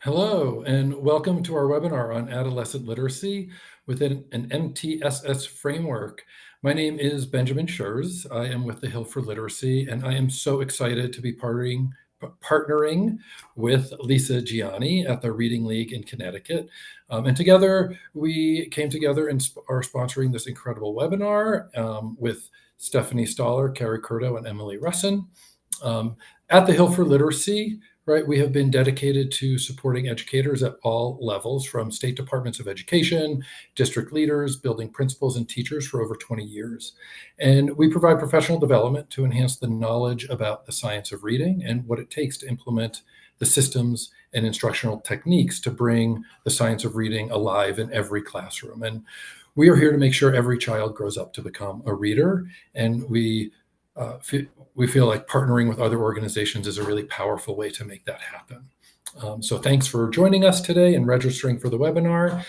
Hello, and welcome to our webinar on adolescent literacy within an MTSS framework. My name is Benjamin Schurz. I am with the Hill for Literacy, and I am so excited to be partnering with Lisa Gianni at the Reading League in Connecticut. And together, we came together and are sponsoring this incredible webinar with Stephanie Stoller, Carrie Curto, and Emily Russin. At the Hill for Literacy, right, we have been dedicated to supporting educators at all levels, from state departments of education, district leaders, building principals, and teachers for over 20 years. And we provide professional development to enhance the knowledge about the science of reading and what it takes to implement the systems and instructional techniques to bring the science of reading alive in every classroom. And we are here to make sure every child grows up to become a reader, and we feel like partnering with other organizations is a really powerful way to make that happen. So thanks for joining us today and registering for the webinar.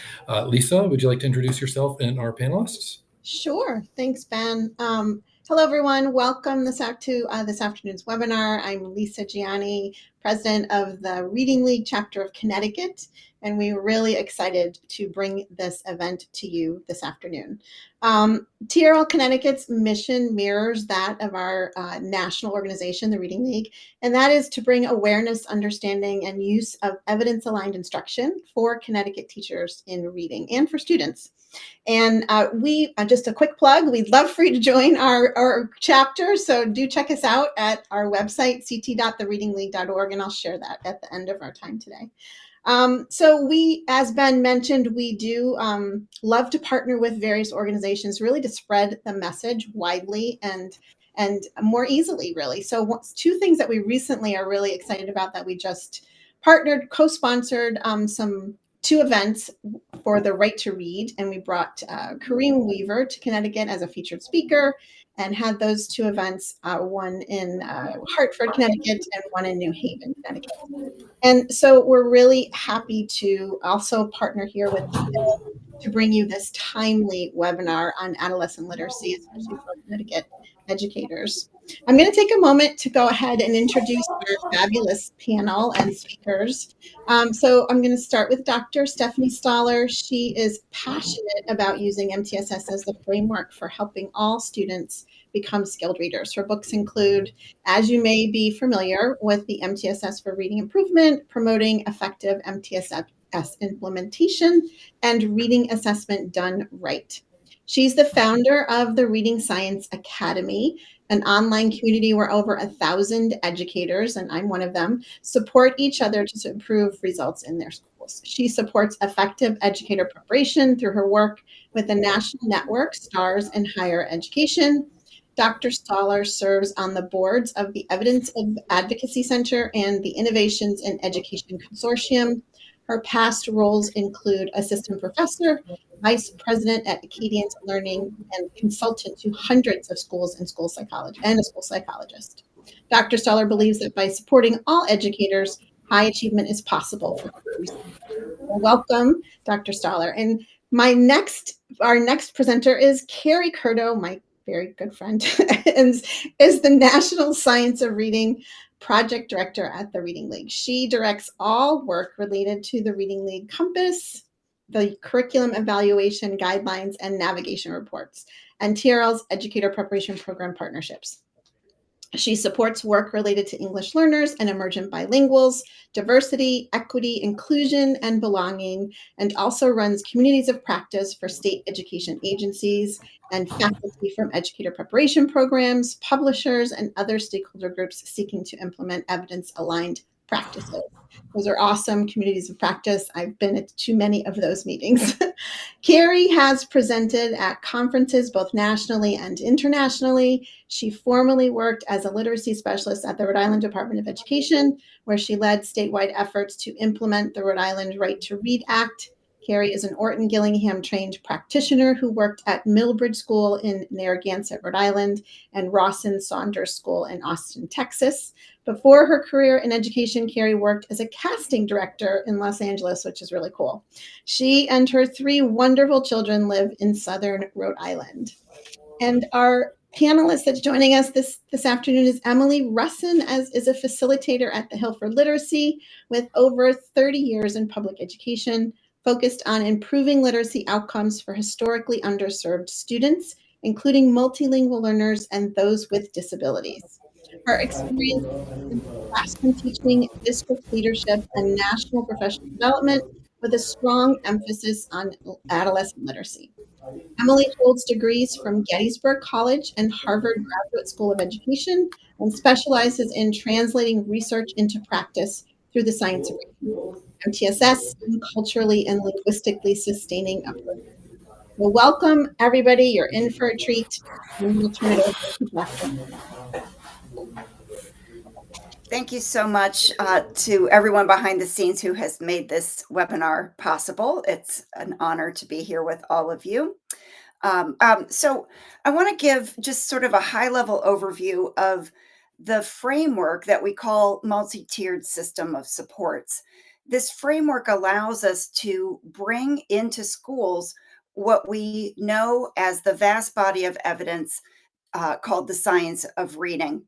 Lisa, would you like to introduce yourself and our panelists? Sure. Thanks, Ben. Hello, everyone. Welcome to this afternoon's webinar. I'm Lisa Gianni, president of the Reading League chapter of Connecticut, and we're really excited to bring this event to you this afternoon. TRL Connecticut's mission mirrors that of our national organization, the Reading League, and that is to bring awareness, understanding, and use of evidence-aligned instruction for Connecticut teachers in reading and for students. And just a quick plug, we'd love for you to join our chapter. So do check us out at our website, ct.thereadingleague.org, and I'll share that at the end of our time today. So we, as Ben mentioned, we do love to partner with various organizations really to spread the message widely and more easily, really. So two things that we recently are really excited about that we just partnered, co-sponsored two events for the Right to Read, and we brought Kareem Weaver to Connecticut as a featured speaker and had those two events, one in Hartford, Connecticut, and one in New Haven, Connecticut. And so we're really happy to also partner here with Hill to bring you this timely webinar on adolescent literacy, especially for Connecticut educators. I'm going to take a moment to go ahead and introduce our fabulous panel and speakers. So I'm going to start with Dr. Stephanie Stoller. She is passionate about using MTSS as the framework for helping all students become skilled readers. Her books include, as you may be familiar with, the MTSS for Reading Improvement, Promoting Effective MTSS Implementation, and Reading Assessment Done Right. She's the founder of the Reading Science Academy, an online community where over 1,000 educators, and I'm one of them, support each other to improve results in their schools. She supports effective educator preparation through her work with the national network, STARS in Higher Education. Dr. Stoller serves on the boards of the Evidence Advocacy Center and the Innovations in Education Consortium. Her past roles include assistant professor, vice president at Acadian Learning, and consultant to hundreds of schools and a school psychologist. Dr. Stoller believes that by supporting all educators, high achievement is possible. Welcome, Dr. Stoller. And our next presenter is Carrie Curto, my very good friend, is the National Science of Reading Project Director at the Reading League. She directs all work related to the Reading League Compass, the curriculum evaluation guidelines and navigation reports, and TRL's educator preparation program partnerships. She supports work related to English learners and emergent bilinguals, diversity, equity, inclusion, and belonging, and also runs communities of practice for state education agencies and faculty from educator preparation programs, publishers, and other stakeholder groups seeking to implement evidence-aligned practices. Those are awesome communities of practice. I've been at too many of those meetings. Carrie has presented at conferences both nationally and internationally. She formerly worked as a literacy specialist at the Rhode Island Department of Education, where she led statewide efforts to implement the Rhode Island Right to Read Act. Carrie is an Orton Gillingham trained practitioner who worked at Middlebridge School in Narragansett, Rhode Island, and Rawson Saunders School in Austin, Texas. Before her career in education, Carrie worked as a casting director in Los Angeles, which is really cool. She and her 3 wonderful children live in Southern Rhode Island. And our panelist that's joining us this afternoon is Emily Russin, as is a facilitator at the Hill for Literacy with over 30 years in public education, focused on improving literacy outcomes for historically underserved students, including multilingual learners and those with disabilities. Her experience in classroom teaching, district leadership, and national professional development with a strong emphasis on adolescent literacy. Emily holds degrees from Gettysburg College and Harvard Graduate School of Education and specializes in translating research into practice through the science of reading, MTSS, and culturally and linguistically sustaining approach. Well, welcome, everybody. You're in for a treat. I'm going to turn it over to Jessica. Thank you so much to everyone behind the scenes who has made this webinar possible. It's an honor to be here with all of you. So I want to give just sort of a high-level overview of the framework that we call multi-tiered system of supports. This framework allows us to bring into schools what we know as the vast body of evidence called the science of reading.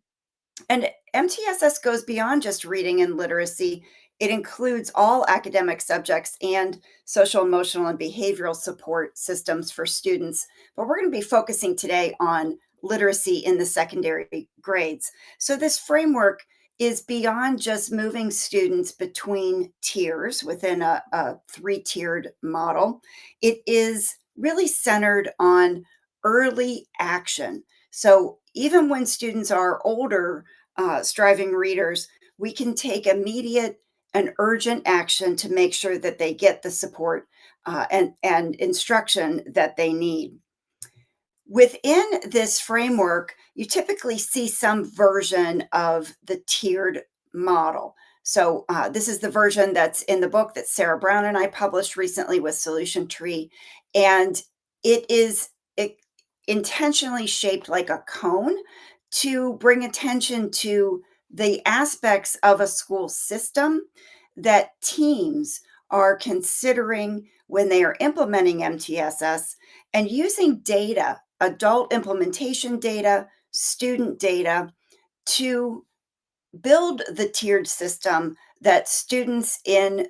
And MTSS goes beyond just reading and literacy. It includes all academic subjects and social, emotional, and behavioral support systems for students. But we're going to be focusing today on literacy in the secondary grades. So this framework is beyond just moving students between tiers within a three-tiered model. It is really centered on early action. So even when students are older, striving readers, we can take immediate and urgent action to make sure that they get the support and instruction that they need. Within this framework, you typically see some version of the tiered model. So this is the version that's in the book that Sarah Brown and I published recently with Solution Tree. And it is intentionally shaped like a cone to bring attention to the aspects of a school system that teams are considering when they are implementing MTSS and using data, adult implementation data, student data, to build the tiered system that students in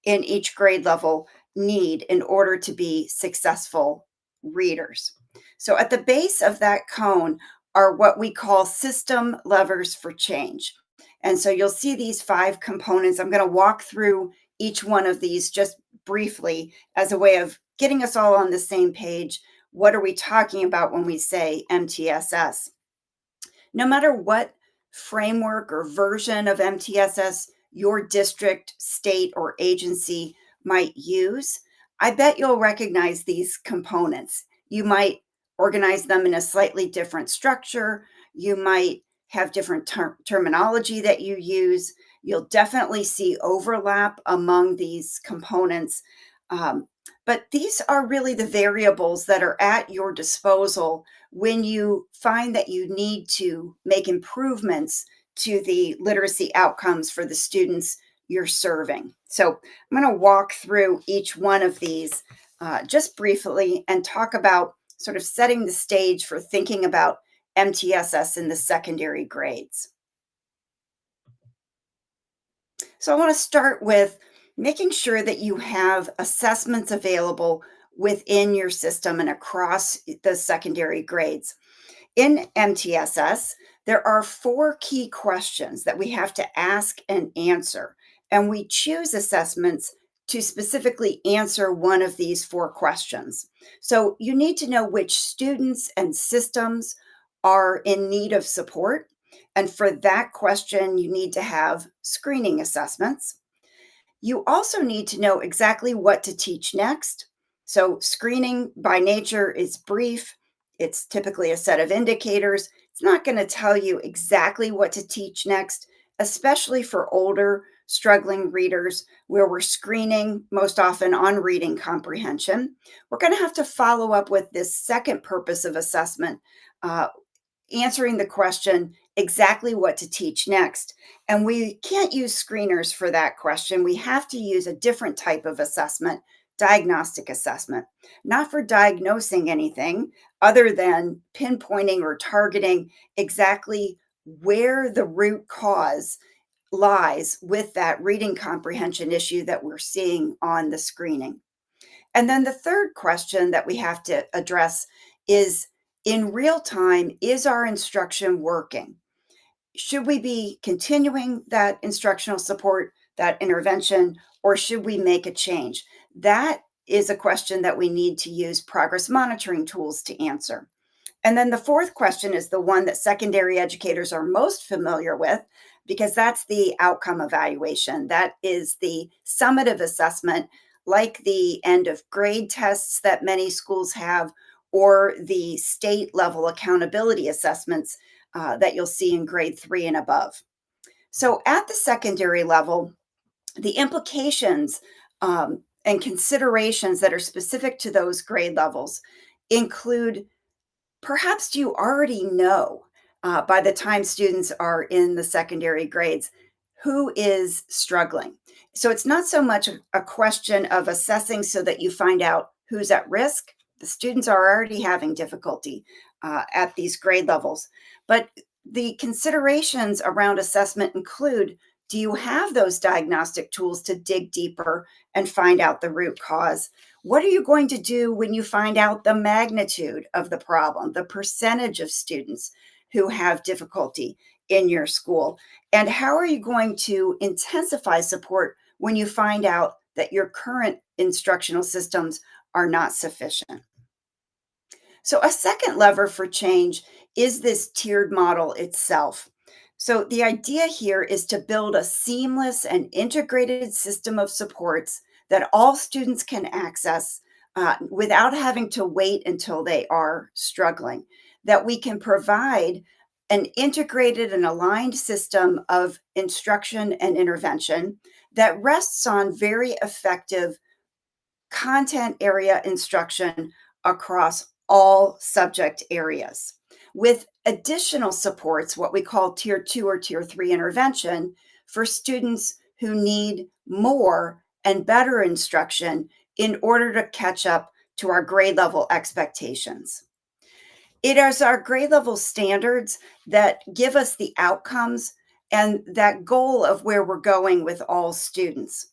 each grade level need in order to be successful readers. So at the base of that cone are what we call system levers for change. And so you'll see these 5 components. I'm going to walk through each one of these just briefly as a way of getting us all on the same page. What are we talking about when we say MTSS? No matter what framework or version of MTSS your district, state, or agency might use, I bet you'll recognize these components. You might organize them in a slightly different structure. You might have different terminology that you use. You'll definitely see overlap among these components. But these are really the variables that are at your disposal when you find that you need to make improvements to the literacy outcomes for the students you're serving. So I'm going to walk through each one of these just briefly and talk about sort of setting the stage for thinking about MTSS in the secondary grades. So I want to start with making sure that you have assessments available within your system and across the secondary grades. In MTSS, there are 4 key questions that we have to ask and answer, and we choose assessments to specifically answer one of these 4 questions. So you need to know which students and systems are in need of support, and for that question, you need to have screening assessments. You also need to know exactly what to teach next. So, screening by nature is brief. It's typically a set of indicators. It's not going to tell you exactly what to teach next, especially for older, struggling readers where we're screening most often on reading comprehension. We're going to have to follow up with this second purpose of assessment, answering the question exactly what to teach next. And we can't use screeners for that question. We have to use a different type of assessment diagnostic assessment, not for diagnosing anything other than pinpointing or targeting exactly where the root cause lies with that reading comprehension issue that we're seeing on the screening. And then the third question that we have to address is, in real time, is our instruction working? Should we be continuing that instructional support, that intervention, or should we make a change? That is a question that we need to use progress monitoring tools to answer. And then the fourth question is the one that secondary educators are most familiar with, because that's the outcome evaluation. That is the summative assessment, like the end of grade tests that many schools have, or the state level accountability assessments that you'll see in grade 3 and above. So at the secondary level, the implications and considerations that are specific to those grade levels include, perhaps you already know by the time students are in the secondary grades who is struggling. So it's not so much a question of assessing so that you find out who's at risk. The students are already having difficulty at these grade levels. But the considerations around assessment include, do you have those diagnostic tools to dig deeper and find out the root cause? What are you going to do when you find out the magnitude of the problem, the percentage of students who have difficulty in your school? And how are you going to intensify support when you find out that your current instructional systems are not sufficient? So, a second lever for change is this tiered model itself. So, the idea here is to build a seamless and integrated system of supports that all students can access without having to wait until they are struggling, that we can provide an integrated and aligned system of instruction and intervention that rests on very effective content area instruction across all subject areas, with additional supports, what we call tier 2 or tier 3 intervention, for students who need more and better instruction in order to catch up to our grade level expectations. It is our grade level standards that give us the outcomes and that goal of where we're going with all students.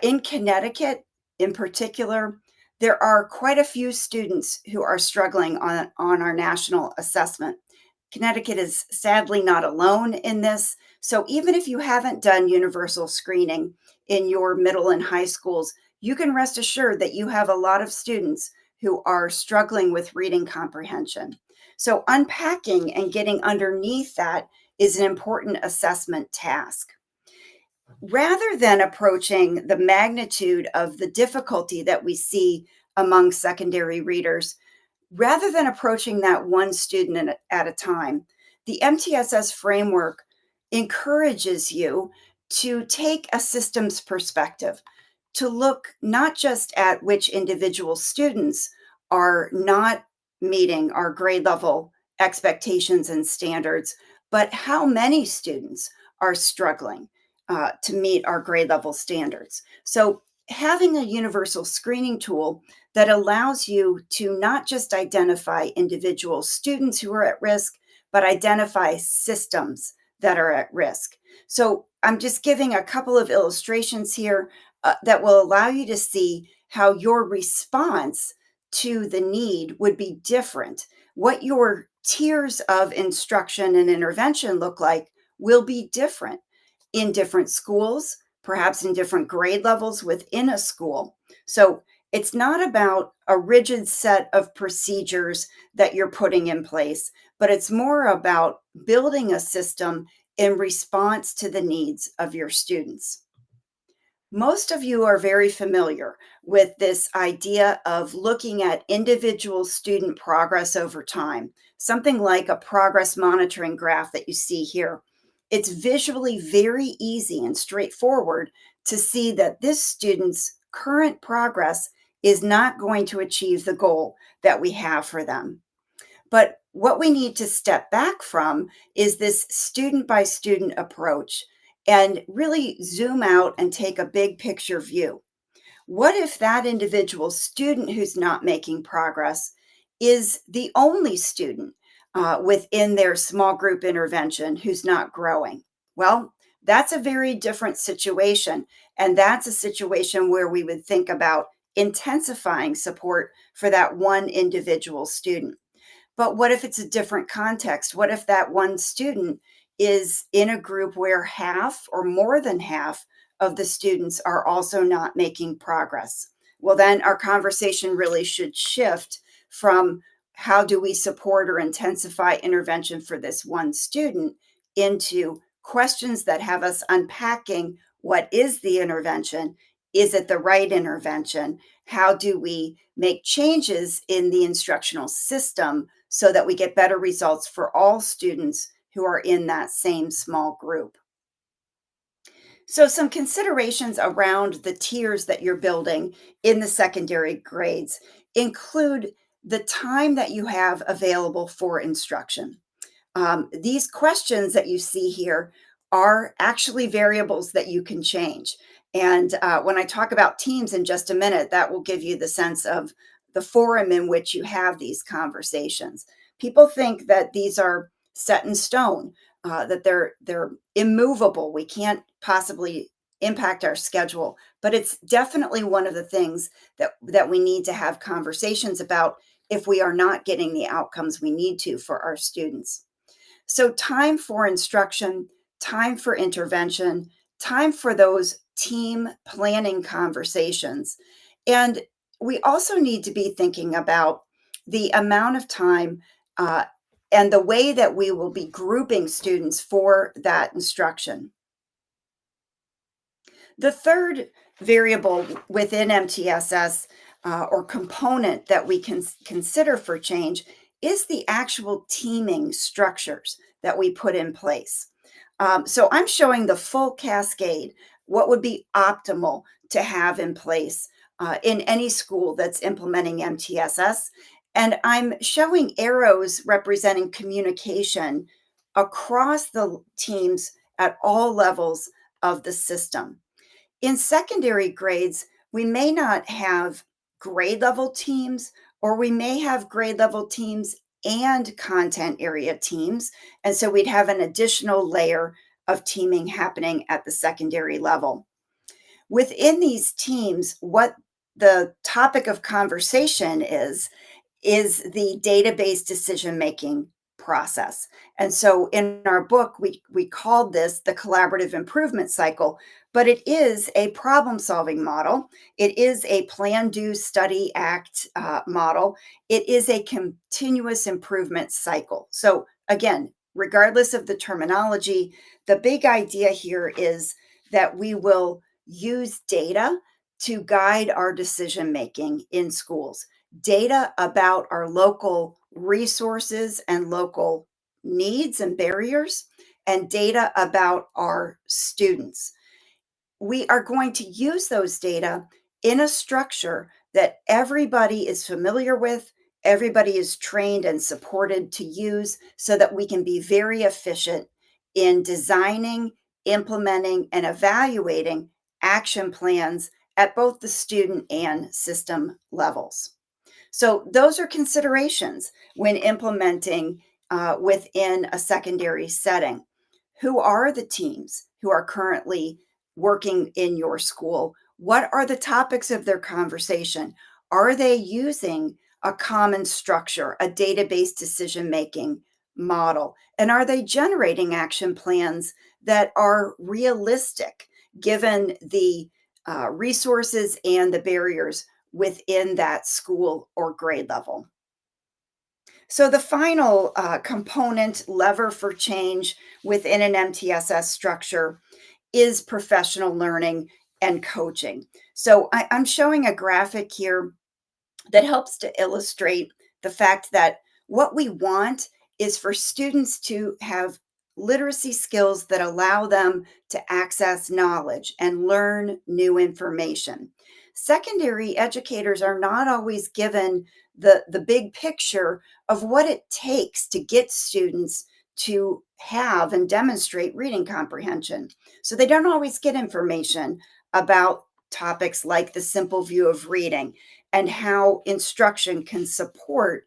In Connecticut, in particular, there are quite a few students who are struggling on our national assessment. Connecticut is sadly not alone in this. So even if you haven't done universal screening in your middle and high schools, you can rest assured that you have a lot of students who are struggling with reading comprehension. So unpacking and getting underneath that is an important assessment task. Rather than approaching the magnitude of the difficulty that we see among secondary readers, rather than approaching that one student at a time, the MTSS framework encourages you to take a systems perspective, to look not just at which individual students are not meeting our grade level expectations and standards, but how many students are struggling to meet our grade level standards. So having a universal screening tool that allows you to not just identify individual students who are at risk, but identify systems that are at risk. So I'm just giving a couple of illustrations here that will allow you to see how your response to the need would be different. What your tiers of instruction and intervention look like will be different in different schools, perhaps in different grade levels within a school. So it's not about a rigid set of procedures that you're putting in place, but it's more about building a system in response to the needs of your students. Most of you are very familiar with this idea of looking at individual student progress over time, something like a progress monitoring graph that you see here. It's visually very easy and straightforward to see that this student's current progress is not going to achieve the goal that we have for them. But what we need to step back from is this student by student approach and really zoom out and take a big picture view. What if that individual student who's not making progress is the only student within their small group intervention who's not growing? Well, that's a very different situation. And that's a situation where we would think about intensifying support for that one individual student. But what if it's a different context? What if that one student is in a group where half or more than half of the students are also not making progress? Well, then our conversation really should shift from how do we support or intensify intervention for this one student into questions that have us unpacking what is the intervention? Is it the right intervention? How do we make changes in the instructional system so that we get better results for all students who are in that same small group? So, some considerations around the tiers that you're building in the secondary grades include the time that you have available for instruction. These questions that you see here are actually variables that you can change. And when I talk about teams in just a minute, that will give you the sense of the forum in which you have these conversations. People think that these are set in stone, that they're immovable. We can't possibly impact our schedule, but it's definitely one of the things that we need to have conversations about if we are not getting the outcomes we need to for our students. So, time for instruction, time for intervention, time for those team planning conversations. And we also need to be thinking about the amount of time and the way that we will be grouping students for that instruction. The third variable within MTSS or component that we can consider for change is the actual teaming structures that we put in place. So I'm showing the full cascade, what would be optimal to have in place in any school that's implementing MTSS. And I'm showing arrows representing communication across the teams at all levels of the system. In secondary grades, we may not have grade level teams, or we may have grade level teams and content area teams. And so we'd have an additional layer of teaming happening at the secondary level. Within these teams, what the topic of conversation is the database decision making process. And so in our book, we called this the collaborative improvement cycle, but it is a problem solving model. It is a plan, do, study, act model. It is a continuous improvement cycle. So again, regardless of the terminology, the big idea here is that we will use data to guide our decision making in schools, data about our local resources and local needs and barriers, and data about our students. We are going to use those data in a structure that everybody is familiar with, everybody is trained and supported to use so that we can be very efficient in designing, implementing, and evaluating action plans at both the student and system levels. So, those are considerations when implementing within a secondary setting. Who are the teams who are currently working in your school? What are the topics of their conversation? Are they using a common structure, a database decision making model? And are they generating action plans that are realistic given the resources and the barriers within that school or grade level? So, the final component lever for change within an MTSS structure is professional learning and coaching. So, I'm showing a graphic here that helps to illustrate the fact that what we want is for students to have literacy skills that allow them to access knowledge and learn new information. Secondary educators are not always given the big picture of what it takes to get students to have and demonstrate reading comprehension. So they don't always get information about topics like the simple view of reading and how instruction can support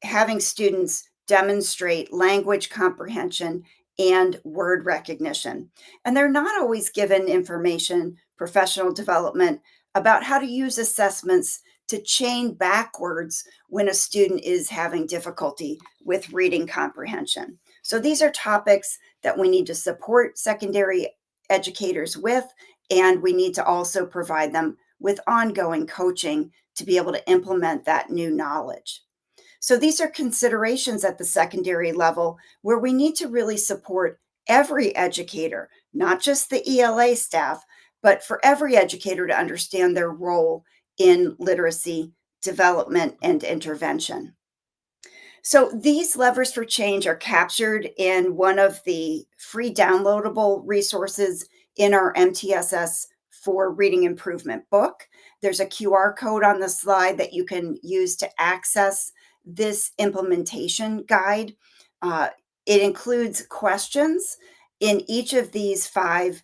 having students demonstrate language comprehension and word recognition. And they're not always given information, professional development about how to use assessments to chain backwards when a student is having difficulty with reading comprehension. So these are topics that we need to support secondary educators with, and we need to also provide them with ongoing coaching to be able to implement that new knowledge. So these are considerations at the secondary level where we need to really support every educator, not just the ELA staff, but for every educator to understand their role in literacy development and intervention. So these levers for change are captured in one of the free downloadable resources in our MTSS for Reading Improvement book. There's a QR code on the slide that you can use to access this implementation guide. It includes questions in each of these 5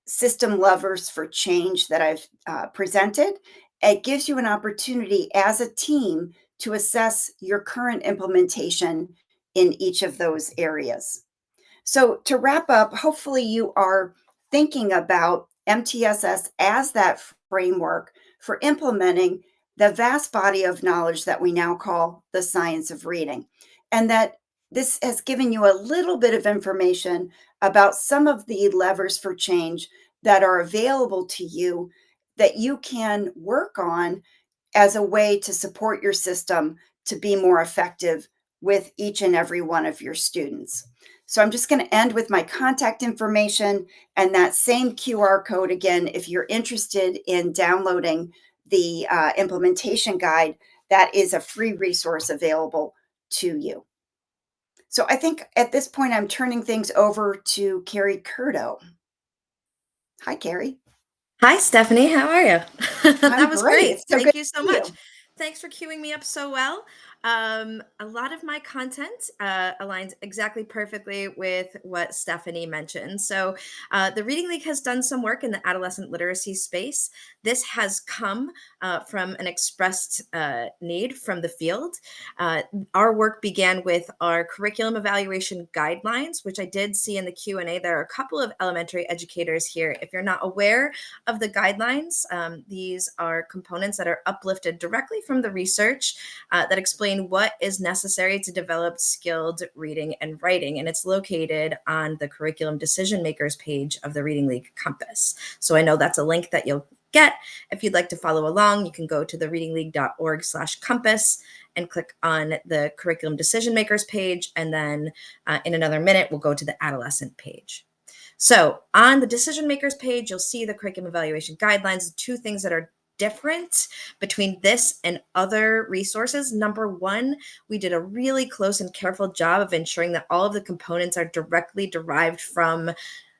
system levers for change that I've presented. It gives you an opportunity as a team to assess your current implementation in each of those areas. So to wrap up, hopefully you are thinking about MTSS as that framework for implementing the vast body of knowledge that we now call the science of reading, and that this has given you a little bit of information about some of the levers for change that are available to you that you can work on as a way to support your system to be more effective with each and every one of your students. So I'm just going to end with my contact information and that same QR code again. If you're interested in downloading the implementation guide, that is a free resource available to you. So I think at this point, I'm turning things over to Carrie Curto. Hi, Carrie. Hi, Stephanie. How are you? That I'm was great. great. It's so good Thank to you so see much. you. Thanks for queuing me up so well. A lot of my content aligns exactly perfectly with what Stephanie mentioned. So the Reading League has done some work in the adolescent literacy space. This has come from an expressed need from the field. Our work began with our curriculum evaluation guidelines, which I did see in the Q&A. There are a couple of elementary educators here. If you're not aware of the guidelines, these are components that are uplifted directly from the research that explain what is necessary to develop skilled reading and writing. And it's located on the curriculum decision makers page of the Reading League Compass. So I know that's a link that you'll get. If you'd like to follow along, you can go to the readingleague.org/compass and click on the curriculum decision makers page. And then in another minute, we'll go to the adolescent page. So on the decision makers page, you'll see the curriculum evaluation guidelines, 2 things that are different between this and other resources. Number one, we did a really close and careful job of ensuring that all of the components are directly derived from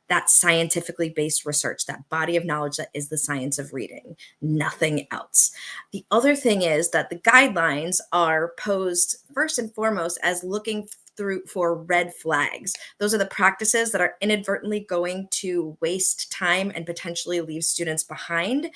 that scientifically based research, that body of knowledge that is the science of reading, nothing else. The other thing is that the guidelines are posed first and foremost as looking through for red flags. Those are the practices that are inadvertently going to waste time and potentially leave students behind.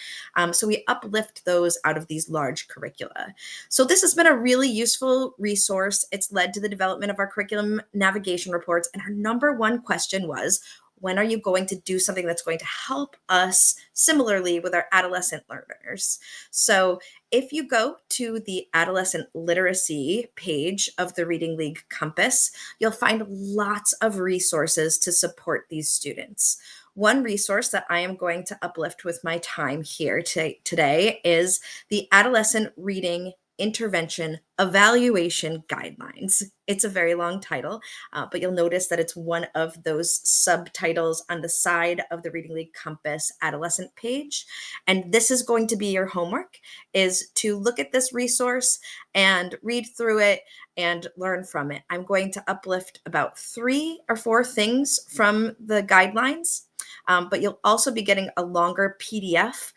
So we uplift those out of these large curricula. So this has been a really useful resource. It's led to the development of our curriculum navigation reports. And our number one question was, when are you going to do something that's going to help us similarly with our adolescent learners? So if you go to the adolescent literacy page of the Reading League Compass, you'll find lots of resources to support these students. One resource that I am going to uplift with my time here today is the Adolescent Reading Intervention Evaluation Guidelines. It's a very long title, but you'll notice that it's one of those subtitles on the side of the Reading League Compass adolescent page. And this is going to be your homework, is to look at this resource and read through it and learn from it. I'm going to uplift about 3 or 4 things from the guidelines, but you'll also be getting a longer PDF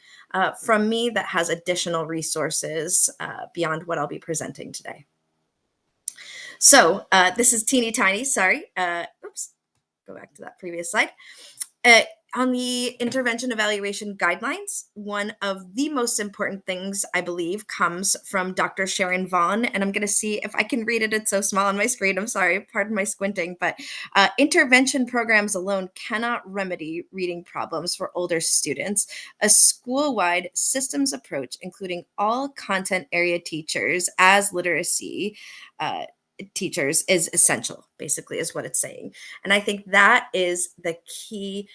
from me that has additional resources beyond what I'll be presenting today. So this is teeny tiny, sorry. Oops, go back to that previous slide. On the intervention evaluation guidelines, one of the most important things, I believe, comes from Dr. Sharon Vaughn, and I'm going to see if I can read it. It's so small on my screen. I'm sorry, pardon my squinting, but intervention programs alone cannot remedy reading problems for older students. A school-wide systems approach, including all content area teachers as literacy teachers, is essential, basically, is what it's saying. And I think that is the key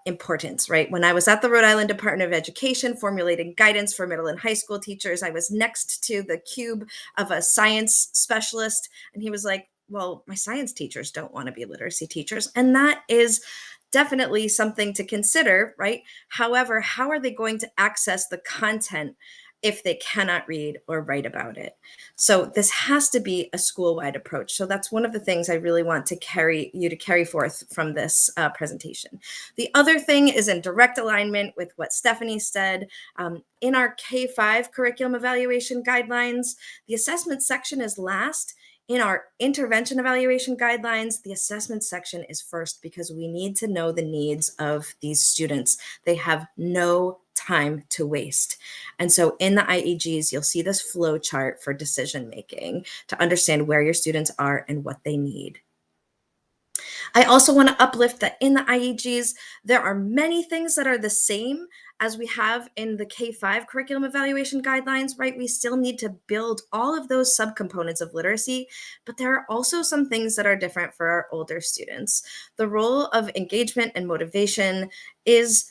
importance, right? When I was at the Rhode Island Department of Education formulating guidance for middle and high school teachers, I was next to the cube of a science specialist, and he was like, well, my science teachers don't want to be literacy teachers. And that is definitely something to consider, right? However, how are they going to access the content if they cannot read or write about it? So this has to be a school-wide approach. So that's one of the things I really want to carry forth from this presentation. The other thing is in direct alignment with what Stephanie said. In our K-5 curriculum evaluation guidelines, the assessment section is last. In our intervention evaluation guidelines, the assessment section is first because we need to know the needs of these students. They have no time to waste. And so in the IEGs, you'll see this flow chart for decision making to understand where your students are and what they need. I also want to uplift that in the IEGs, there are many things that are the same as we have in the K-5 curriculum evaluation guidelines, right? We still need to build all of those subcomponents of literacy, but there are also some things that are different for our older students. The role of engagement and motivation is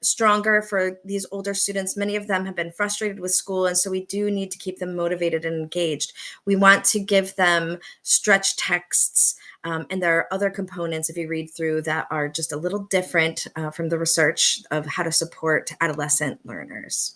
stronger for these older students. Many of them have been frustrated with school, and so we do need to keep them motivated and engaged. We want to give them stretch texts, and there are other components, if you read through, that are just a little different from the research of how to support adolescent learners.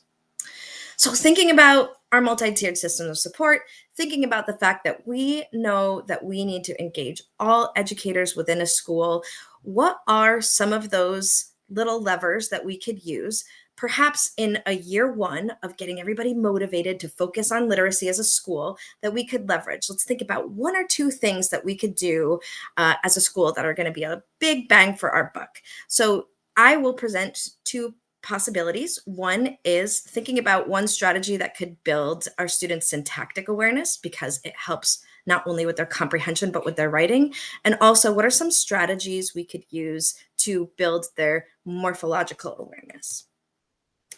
So thinking about our multi-tiered system of support, thinking about the fact that we know that we need to engage all educators within a school, what are some of those little levers that we could use, perhaps in a year one of getting everybody motivated to focus on literacy as a school, that we could leverage? Let's think about one or two things that we could do as a school that are going to be a big bang for our buck. So I will present two possibilities. One is thinking about one strategy that could build our students' syntactic awareness, because it helps not only with their comprehension, but with their writing. And also, what are some strategies we could use to build their morphological awareness?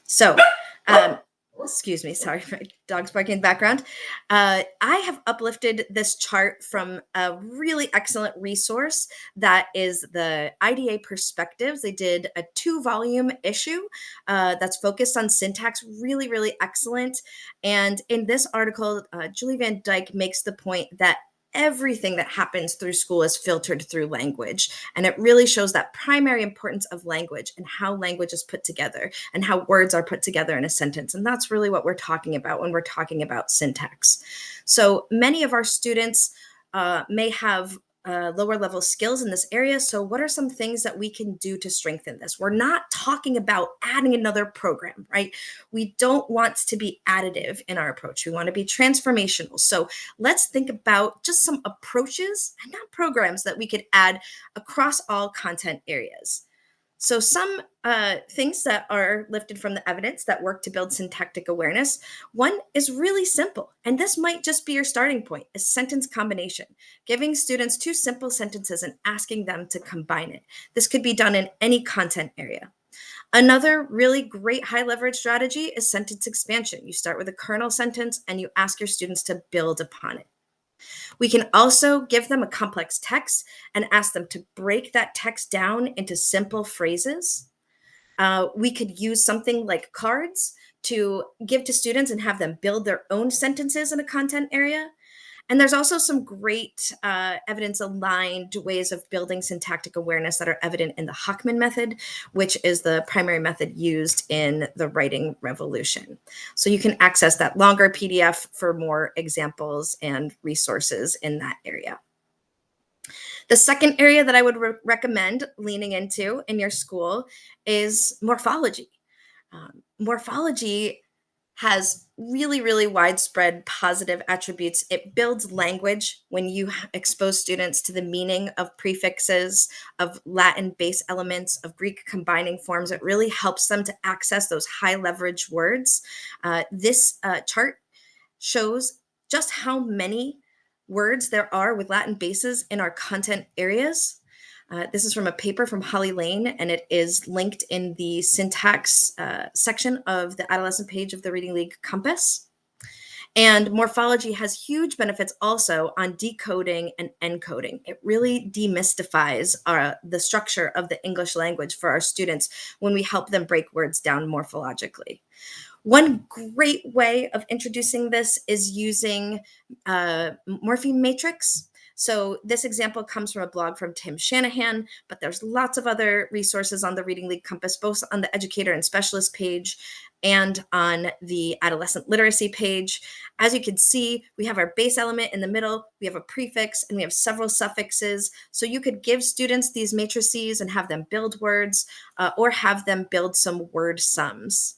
So, excuse me, sorry, my dog's barking in the background. I have uplifted this chart from a really excellent resource that is the IDA Perspectives. They did a 2-volume issue that's focused on syntax, really, really excellent. And in this article, Julie Van Dyke makes the point that everything that happens through school is filtered through language. And it really shows that primary importance of language and how language is put together and how words are put together in a sentence. And that's really what we're talking about when we're talking about syntax. So many of our students may have lower level skills in this area. So what are some things that we can do to strengthen this? We're not talking about adding another program, right? We don't want to be additive in our approach. We want to be transformational. So let's think about just some approaches and not programs that we could add across all content areas. So some things that are lifted from the evidence that work to build syntactic awareness. One is really simple, and this might just be your starting point, is sentence combination. Giving students 2 simple sentences and asking them to combine it. This could be done in any content area. Another really great high leverage strategy is sentence expansion. You start with a kernel sentence and you ask your students to build upon it. We can also give them a complex text and ask them to break that text down into simple phrases. We could use something like cards to give to students and have them build their own sentences in a content area. And there's also some great evidence-aligned ways of building syntactic awareness that are evident in the Hockman method, which is the primary method used in the writing revolution. So you can access that longer PDF for more examples and resources in that area. The second area that I would recommend leaning into in your school is morphology. Morphology has really, really widespread positive attributes. It builds language when you expose students to the meaning of prefixes, of Latin base elements, of Greek combining forms. It really helps them to access those high leverage words. This chart shows just how many words there are with Latin bases in our content areas. This is from a paper from Holly Lane, and it is linked in the syntax section of the adolescent page of the Reading League Compass. And morphology has huge benefits also on decoding and encoding. It really demystifies the structure of the English language for our students when we help them break words down morphologically. One great way of introducing this is using morpheme matrix. So this example comes from a blog from Tim Shanahan, but there's lots of other resources on the Reading League Compass, both on the educator and specialist page and on the adolescent literacy page. As you can see, we have our base element in the middle, we have a prefix, and we have several suffixes. So you could give students these matrices and have them build words or have them build some word sums.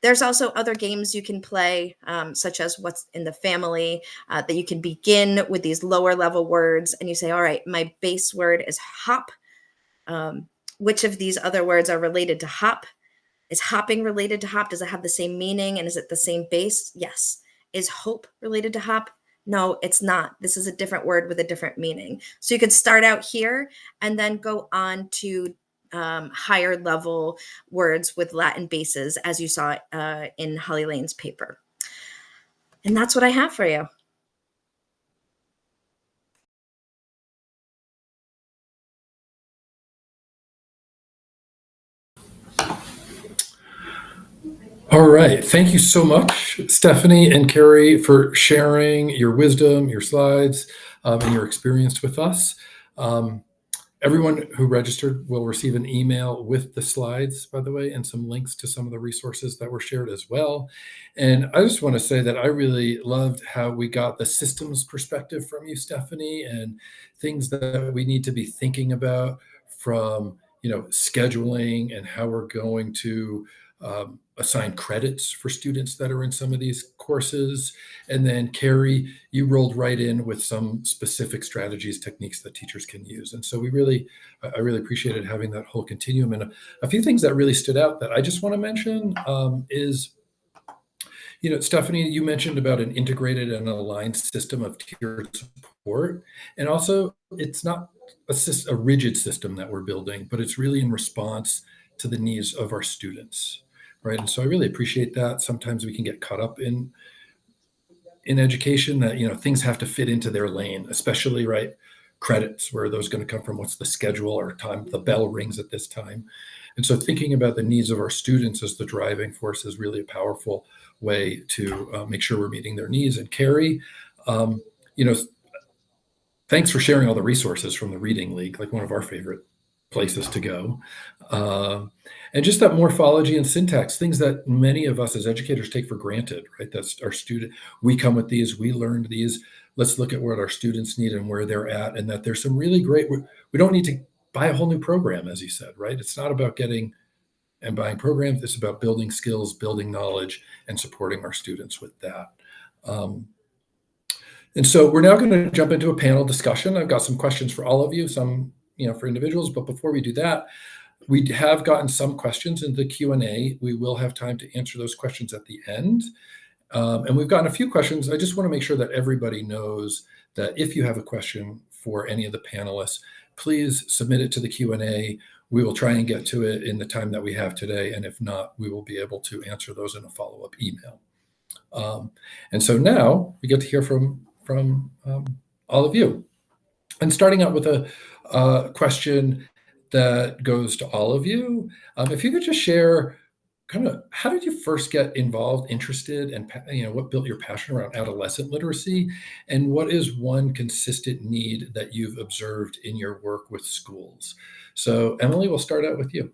There's also other games you can play, such as What's in the Family, that you can begin with these lower level words and you say, all right, my base word is hop. Which of these other words are related to hop? Is hopping related to hop? Does it have the same meaning? And is it the same base? Yes. Is hope related to hop? No, it's not. This is a different word with a different meaning. So you could start out here and then go on to higher level words with Latin bases, as you saw in Holly Lane's paper. And that's what I have for you. All right. Thank you so much, Stephanie and Carrie, for sharing your wisdom, your slides, and your experience with us. Everyone who registered will receive an email with the slides, by the way, and some links to some of the resources that were shared as well. And I just want to say that I really loved how we got the systems perspective from you, Stephanie, and things that we need to be thinking about from, scheduling and how we're going to assign credits for students that are in some of these courses. And then Carrie, you rolled right in with some specific strategies, techniques that teachers can use. And so I really appreciated having that whole continuum. And a few things that really stood out that I just want to mention is, Stephanie, you mentioned about an integrated and aligned system of tiered support. And also, it's not a rigid system that we're building, but it's really in response to the needs of our students, right? And so I really appreciate that. Sometimes we can get caught up in education that, things have to fit into their lane, especially, right, credits, where are those going to come from? What's the schedule or time? The bell rings at this time. And so thinking about the needs of our students as the driving force is really a powerful way to make sure we're meeting their needs. And Carrie, thanks for sharing all the resources from the Reading League, like one of our favorite places to go. And just that morphology and syntax, things that many of us as educators take for granted, right? That's our student. We come with these, we learned these. Let's look at what our students need and where they're at, and that there's some really great, we don't need to buy a whole new program, as you said, right? It's not about getting and buying programs. It's about building skills, building knowledge, and supporting our students with that. And so we're now going to jump into a panel discussion. I've got some questions for all of you, some for individuals, but before we do that, we have gotten some questions in the Q&A. We will have time to answer those questions at the end. And we've gotten a few questions. I just want to make sure that everybody knows that if you have a question for any of the panelists, please submit it to the Q&A. We will try and get to it in the time that we have today. And if not, we will be able to answer those in a follow-up email. And so now we get to hear from all of you. And starting out with a question that goes to all of you. If you could just share kind of how did you first get involved, interested, and what built your passion around adolescent literacy, and what is one consistent need that you've observed in your work with schools? So Emily, we'll start out with you.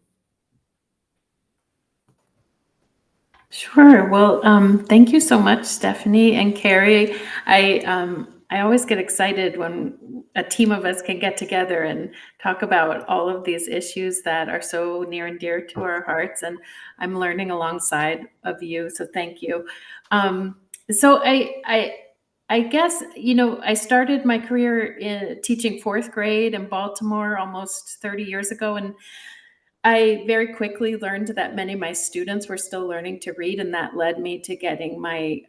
Sure. Well, thank you so much, Stephanie and Carrie. I I always get excited when a team of us can get together and talk about all of these issues that are so near and dear to our hearts. And I'm learning alongside of you, so thank you. So I guess, I started my career in teaching fourth grade in Baltimore almost 30 years ago. And I very quickly learned that many of my students were still learning to read, and that led me to getting my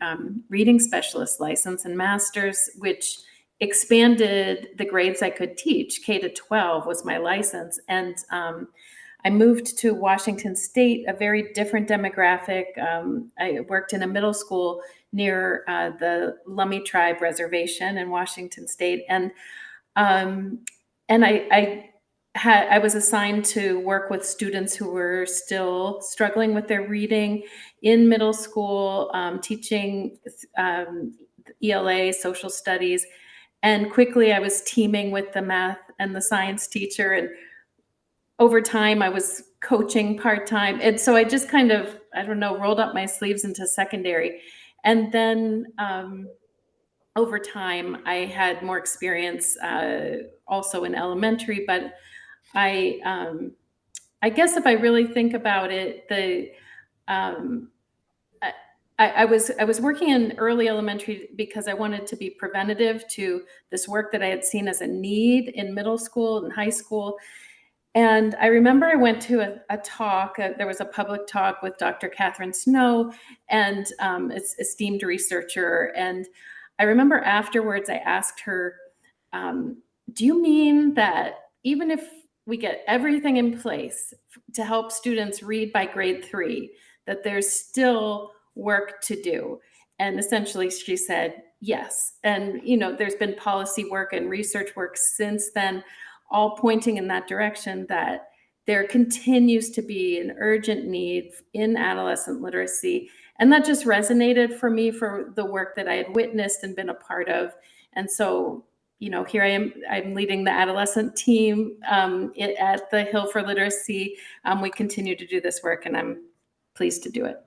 reading specialist license and master's, which expanded the grades I could teach. K to 12 was my license. And I moved to Washington State, a very different demographic. I worked in a middle school near the Lummi Tribe Reservation in Washington State. Um, and I was assigned to work with students who were still struggling with their reading in middle school, teaching ELA, social studies. And quickly I was teaming with the math and the science teacher. And over time I was coaching part-time. And so I just kind of, rolled up my sleeves into secondary. And then over time, I had more experience also in elementary, but I guess if I really think about it, I was working in early elementary because I wanted to be preventative to this work that I had seen as a need in middle school and high school. And I remember I went to a talk, there was a public talk with Dr. Catherine Snow, and it's esteemed researcher. And I remember afterwards I asked her, do you mean that even if we get everything in place to help students read by grade 3, that there's still work to do? And essentially she said, yes. And, there's been policy work and research work since then, all pointing in that direction, that there continues to be an urgent need in adolescent literacy. And that just resonated for me for the work that I had witnessed and been a part of. And so, here I am, I'm leading the adolescent team at the Hill for Literacy. We continue to do this work, and I'm pleased to do it.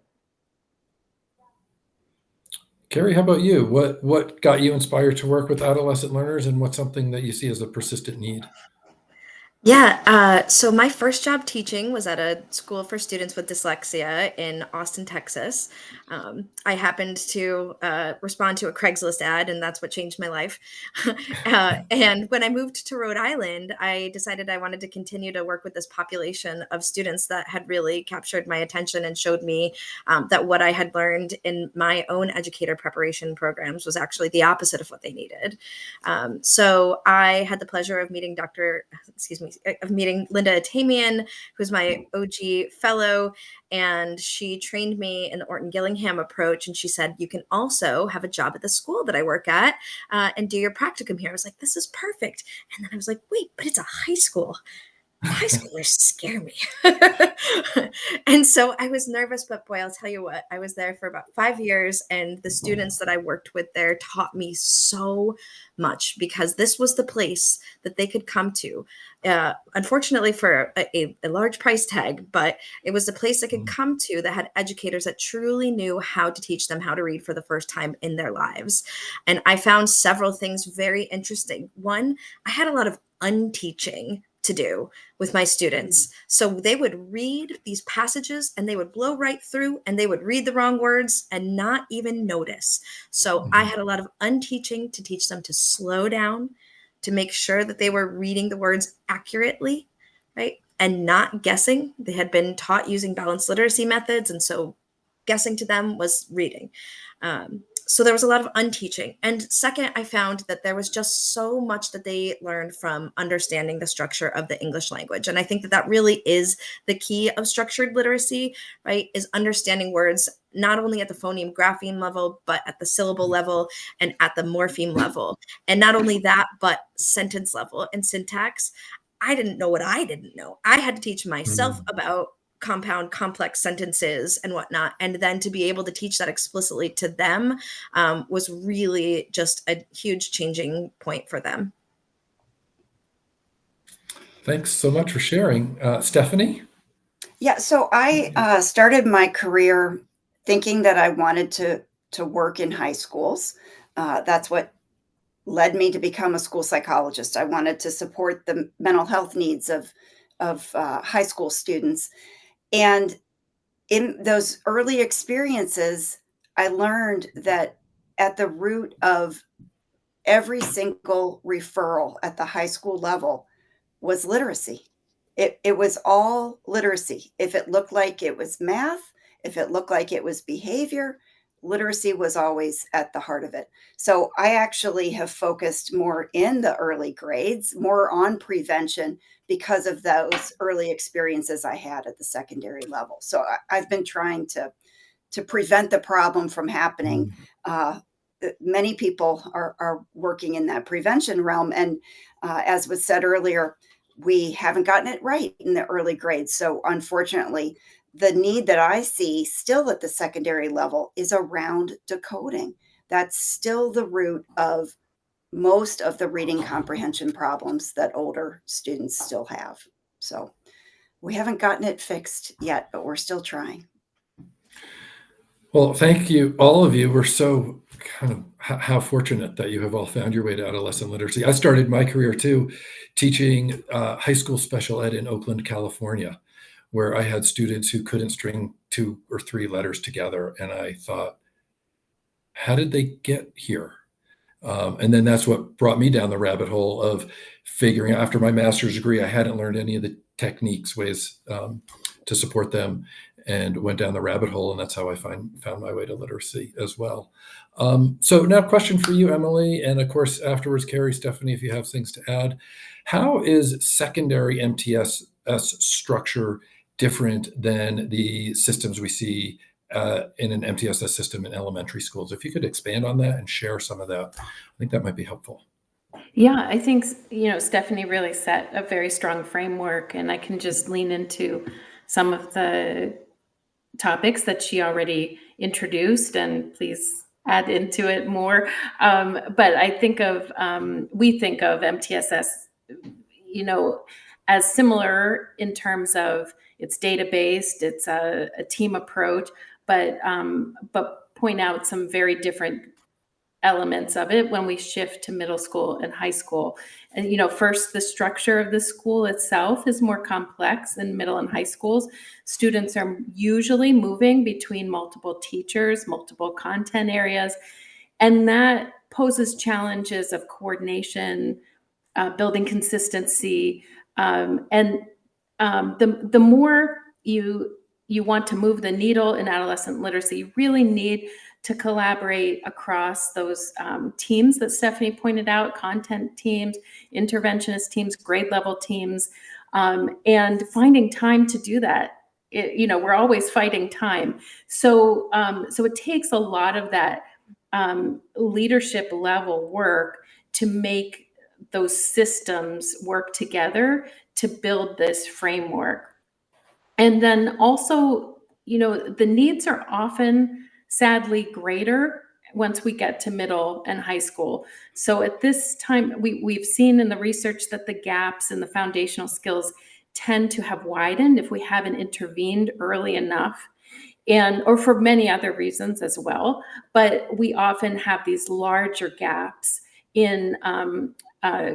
Carrie, how about you? What got you inspired to work with adolescent learners, and what's something that you see as a persistent need? Yeah, so my first job teaching was at a school for students with dyslexia in Austin, Texas. I happened to respond to a Craigslist ad, and that's what changed my life. And when I moved to Rhode Island, I decided I wanted to continue to work with this population of students that had really captured my attention and showed me that what I had learned in my own educator preparation programs was actually the opposite of what they needed. So I had the pleasure of meeting Linda Atamian, who's my OG fellow, and she trained me in the Orton Gillingham approach. And she said, you can also have a job at the school that I work at and do your practicum here. I was like, this is perfect. And then I was like, wait, but it's a high school. High schoolers scare me. And so I was nervous, but boy, I'll tell you what, I was there for about 5 years, and the students that I worked with there taught me so much, because this was the place that they could come to. Unfortunately for a large price tag, but it was the place they could come to that had educators that truly knew how to teach them how to read for the first time in their lives. And I found several things very interesting. One, I had a lot of unteaching to do with my students. So they would read these passages and they would blow right through, and they would read the wrong words and not even notice. So I had a lot of unteaching to teach them to slow down, to make sure that they were reading the words accurately, right? And not guessing. They had been taught using balanced literacy methods, and so guessing to them was reading. So there was a lot of unteaching. And second, I found that there was just so much that they learned from understanding the structure of the English language. And I think that that really is the key of structured literacy, right? Is understanding words not only at the phoneme grapheme level, but at the syllable level and at the morpheme level. And not only that, but sentence level and syntax. I didn't know what I didn't know. I had to teach myself about compound complex sentences and whatnot, and then to be able to teach that explicitly to them was really just a huge changing point for them. Thanks so much for sharing. Stephanie? Yeah, so I started my career thinking that I wanted to work in high schools. That's what led me to become a school psychologist. I wanted to support the mental health needs of high school students. And in those early experiences, I learned that at the root of every single referral at the high school level was literacy. It was all literacy. If it looked like it was math, if it looked like it was behavior, literacy was always at the heart of it. So I actually have focused more in the early grades, more on prevention because of those early experiences I had at the secondary level. So I've been trying to prevent the problem from happening. Many people are working in that prevention realm. And as was said earlier, we haven't gotten it right in the early grades. So unfortunately, the need that I see still at the secondary level is around decoding. That's still the root of most of the reading comprehension problems that older students still have. So we haven't gotten it fixed yet, but we're still trying. Well, thank you, all of you. We're so kind of how fortunate that you have all found your way to adolescent literacy. I started my career too, teaching high school special ed in Oakland, California, where I had students who couldn't string 2 or 3 letters together. And I thought, how did they get here? And then that's what brought me down the rabbit hole of figuring out, after my master's degree, I hadn't learned any of the techniques, ways to support them, and went down the rabbit hole. And that's how I found my way to literacy as well. So now question for you, Emily, and of course, afterwards, Carrie, Stephanie, if you have things to add. How is secondary MTSS structure different than the systems we see in an MTSS system in elementary schools? If you could expand on that and share some of that, I think that might be helpful. Yeah, I think, Stephanie really set a very strong framework, and I can just lean into some of the topics that she already introduced, and please add into it more. But I think we think of MTSS, as similar in terms of it's data-based, it's a team approach, but point out some very different elements of it when we shift to middle school and high school. And, first, the structure of the school itself is more complex in middle and high schools. Students are usually moving between multiple teachers, multiple content areas, and that poses challenges of coordination, building consistency, and the more you want to move the needle in adolescent literacy, you really need to collaborate across those teams that Stephanie pointed out: content teams, interventionist teams, grade level teams, and finding time to do that. We're always fighting time. So it takes a lot of that leadership level work to make those systems work together to build this framework. And then also, the needs are often sadly greater once we get to middle and high school. So at this time, we've seen in the research that the gaps in the foundational skills tend to have widened if we haven't intervened early enough, or for many other reasons as well. But we often have these larger gaps in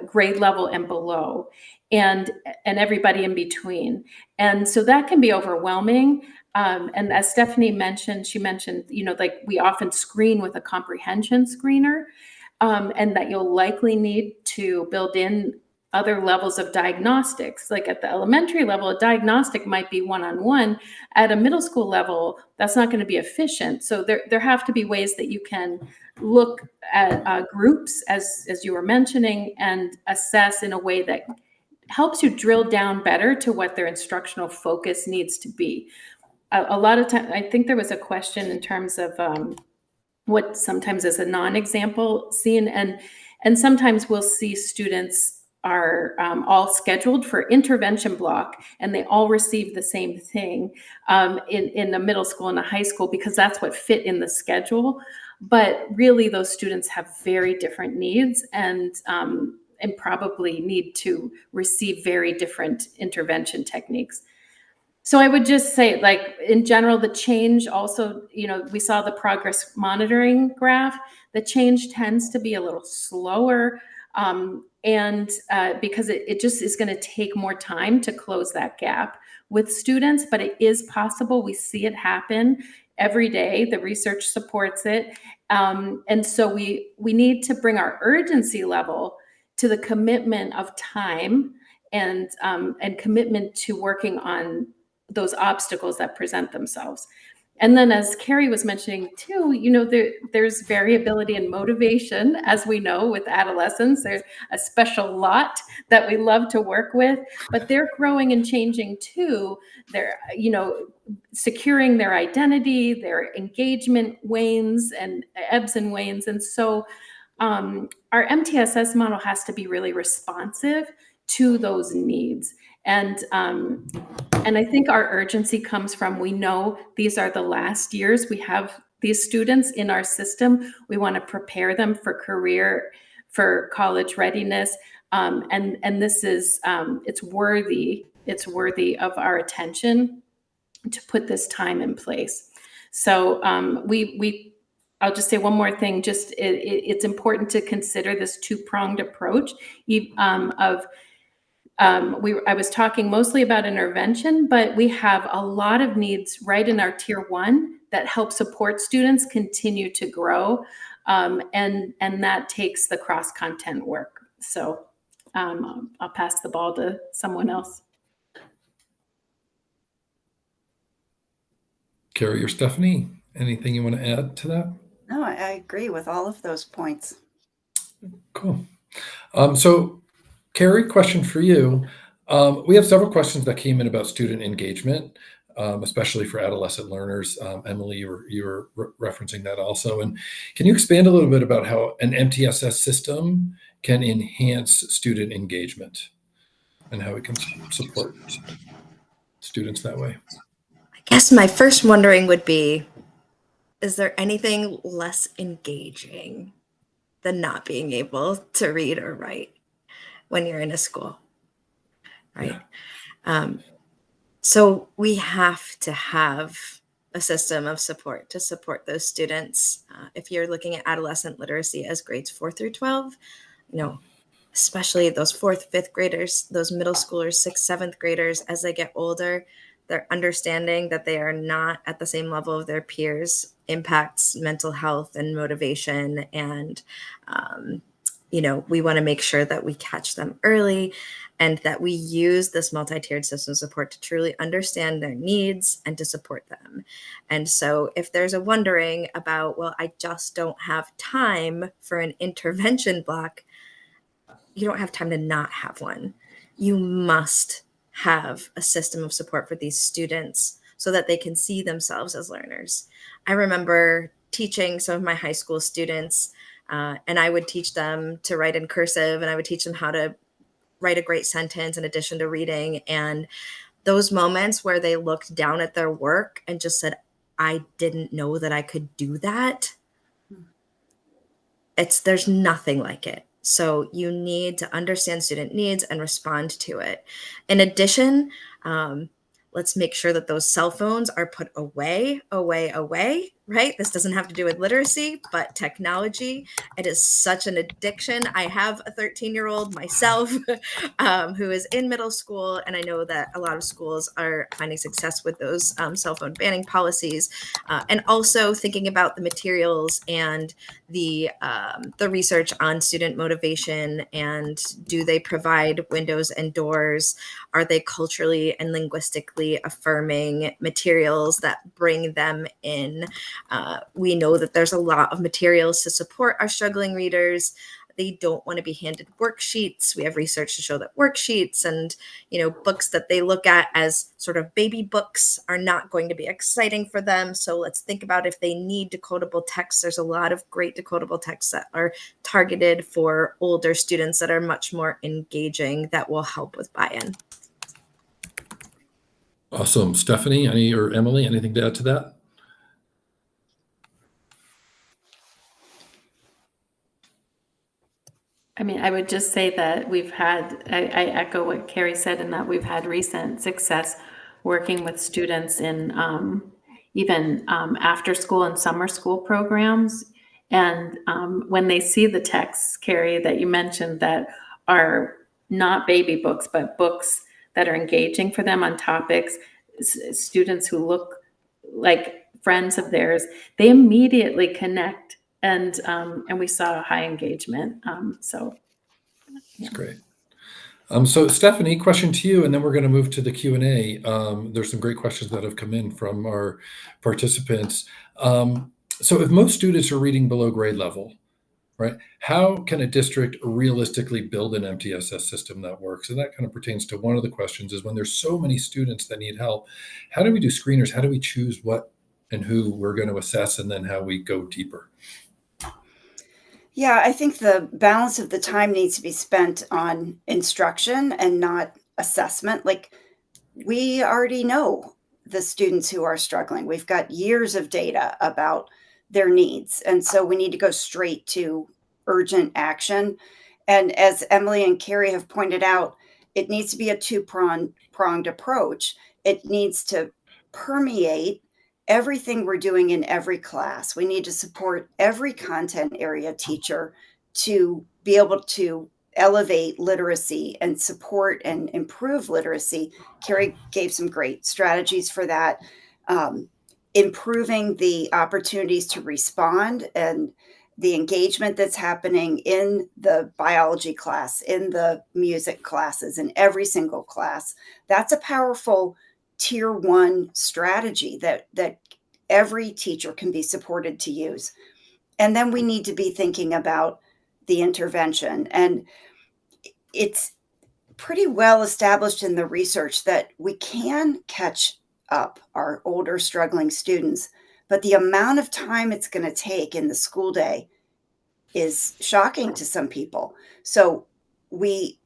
grade level and below, and everybody in between. And so that can be overwhelming. And as Stephanie mentioned, like we often screen with a comprehension screener, and that you'll likely need to build in other levels of diagnostics. Like at the elementary level, a diagnostic might be one-on-one. At a middle school level, that's not going to be efficient. So there have to be ways that you can look at groups, as you were mentioning, and assess in a way that helps you drill down better to what their instructional focus needs to be. A lot of time, I think there was a question in terms of what sometimes is a non-example seen, and sometimes we'll see students are all scheduled for intervention block, and they all receive the same thing in a middle school and a high school because that's what fit in the schedule. But really, those students have very different needs and probably need to receive very different intervention techniques. So I would just say, like, in general, the change also, we saw the progress monitoring graph. The change tends to be a little slower, and because it just is going to take more time to close that gap with students, but it is possible. We see it happen every day. The research supports it, and so we need to bring our urgency level to the commitment of time and commitment to working on those obstacles that present themselves. And then, as Carrie was mentioning too, there's variability in motivation, as we know, with adolescents. There's a special lot that we love to work with, but they're growing and changing too. They're, securing their identity, their engagement wanes and ebbs and wanes. And so our MTSS model has to be really responsive to those needs. And I think our urgency comes from, we know these are the last years we have these students in our system. We want to prepare them for career, for college readiness. And this is, it's worthy of our attention to put this time in place. So I'll just say one more thing. Just it's important to consider this two-pronged approach I was talking mostly about intervention, but we have a lot of needs right in our tier 1 that help support students continue to grow, and that takes the cross-content work. So I'll pass the ball to someone else. Carrie or Stephanie, anything you want to add to that? No, I agree with all of those points. Cool. So Carrie, question for you. We have several questions that came in about student engagement, especially for adolescent learners. Emily, you were referencing that also. And can you expand a little bit about how an MTSS system can enhance student engagement and how it can support students that way? I guess my first wondering would be, is there anything less engaging than not being able to read or write when you're in a school, right? Yeah. So we have to have a system of support to support those students. If you're looking at adolescent literacy as grades 4 through 12, especially those 4th, 5th graders, those middle schoolers, 6th, 7th graders, as they get older, their understanding that they are not at the same level of their peers impacts mental health and motivation. And, we want to make sure that we catch them early and that we use this multi-tiered system of support to truly understand their needs and to support them. And so if there's a wondering about, well, I just don't have time for an intervention block, you don't have time to not have one. You must have a system of support for these students so that they can see themselves as learners. I remember teaching some of my high school students, and I would teach them to write in cursive, and I would teach them how to write a great sentence in addition to reading. And those moments where they looked down at their work and just said, I didn't know that I could do that. There's nothing like it. So you need to understand student needs and respond to it. In addition, let's make sure that those cell phones are put away, right? This doesn't have to do with literacy, but technology. It is such an addiction. I have a 13-year-old myself who is in middle school, and I know that a lot of schools are finding success with those cell phone banning policies, and also thinking about the materials and the research on student motivation, and do they provide windows and doors? Are they culturally and linguistically affirming materials that bring them in? We know that there's a lot of materials to support our struggling readers. They don't want to be handed worksheets. We have research to show that worksheets and, books that they look at as sort of baby books are not going to be exciting for them. So let's think about if they need decodable text. There's a lot of great decodable texts that are targeted for older students that are much more engaging, that will help with buy-in. Awesome. Stephanie, or Emily, anything to add to that? I mean, I would just say that I echo what Carrie said, in that we've had recent success working with students in even after school and summer school programs. And when they see the texts, Carrie, that you mentioned that are not baby books, but books that are engaging for them on topics, students who look like friends of theirs, they immediately connect, and we saw high engagement. So That's great. So Stephanie, question to you, and then we're going to move to the Q&A. There's some great questions that have come in from our participants. So if most students are reading below grade level, right, how can a district realistically build an MTSS system that works? And that kind of pertains to one of the questions, is when there's so many students that need help, how do we do screeners? How do we choose what and who we're going to assess, and then how we go deeper? Yeah, I think the balance of the time needs to be spent on instruction and not assessment. Like, we already know the students who are struggling. We've got years of data about their needs. And so we need to go straight to urgent action. And as Emily and Carrie have pointed out, it needs to be a two-pronged approach. It needs to permeate everything we're doing in every class. We need to support every content area teacher to be able to elevate literacy and support and improve literacy. Carrie gave some great strategies for that. Improving the opportunities to respond and the engagement that's happening in the biology class, in the music classes, in every single class. That's a powerful tier one strategy that every teacher can be supported to use. And then we need to be thinking about the intervention. And it's pretty well established in the research that we can catch up our older struggling students, but the amount of time it's going to take in the school day is shocking to some people. So we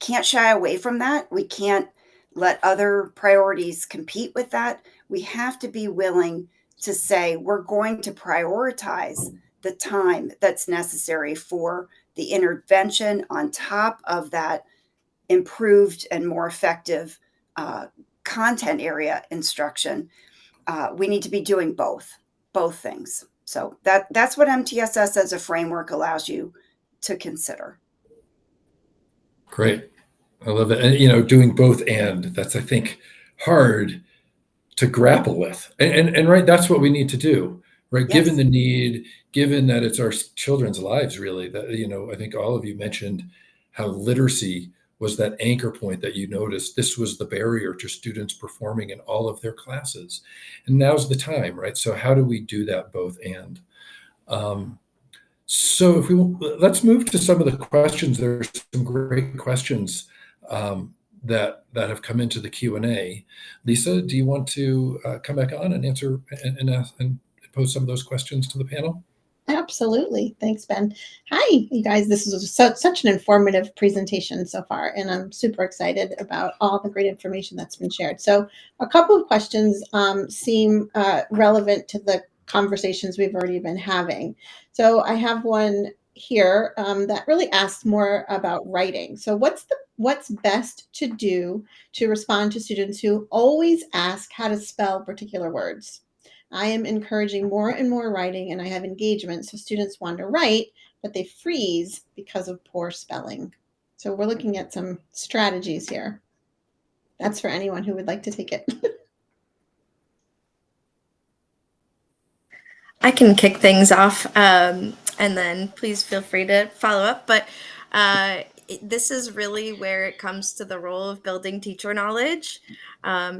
can't shy away from that. We can't let other priorities compete with that. We have to be willing to say we're going to prioritize the time that's necessary for the intervention on top of that improved and more effective content area instruction. We need to be doing both things. So that's what MTSS as a framework allows you to consider. Great. I love it. And, doing both, and that's, I think, hard to grapple with. And right, that's what we need to do, right? Yes. Given the need, given that it's our children's lives, really, that, I think all of you mentioned how literacy was that anchor point that you noticed. This was the barrier to students performing in all of their classes. And now's the time, right? So how do we do that both and? So let's move to some of the questions. There's some great questions that have come into the Q&A. Lisa, do you want to come back on and answer and pose some of those questions to the panel? Absolutely. Thanks, Ben. Hi, you guys. This is such an informative presentation so far, and I'm super excited about all the great information that's been shared. So a couple of questions seem relevant to the conversations we've already been having. So I have one here that really asks more about writing. So what's best to do to respond to students who always ask how to spell particular words? I am encouraging more and more writing, and I have engagement, so students want to write, but they freeze because of poor spelling. So we're looking at some strategies here. That's for anyone who would like to take it. I can kick things off, and then please feel free to follow up. But this is really where it comes to the role of building teacher knowledge.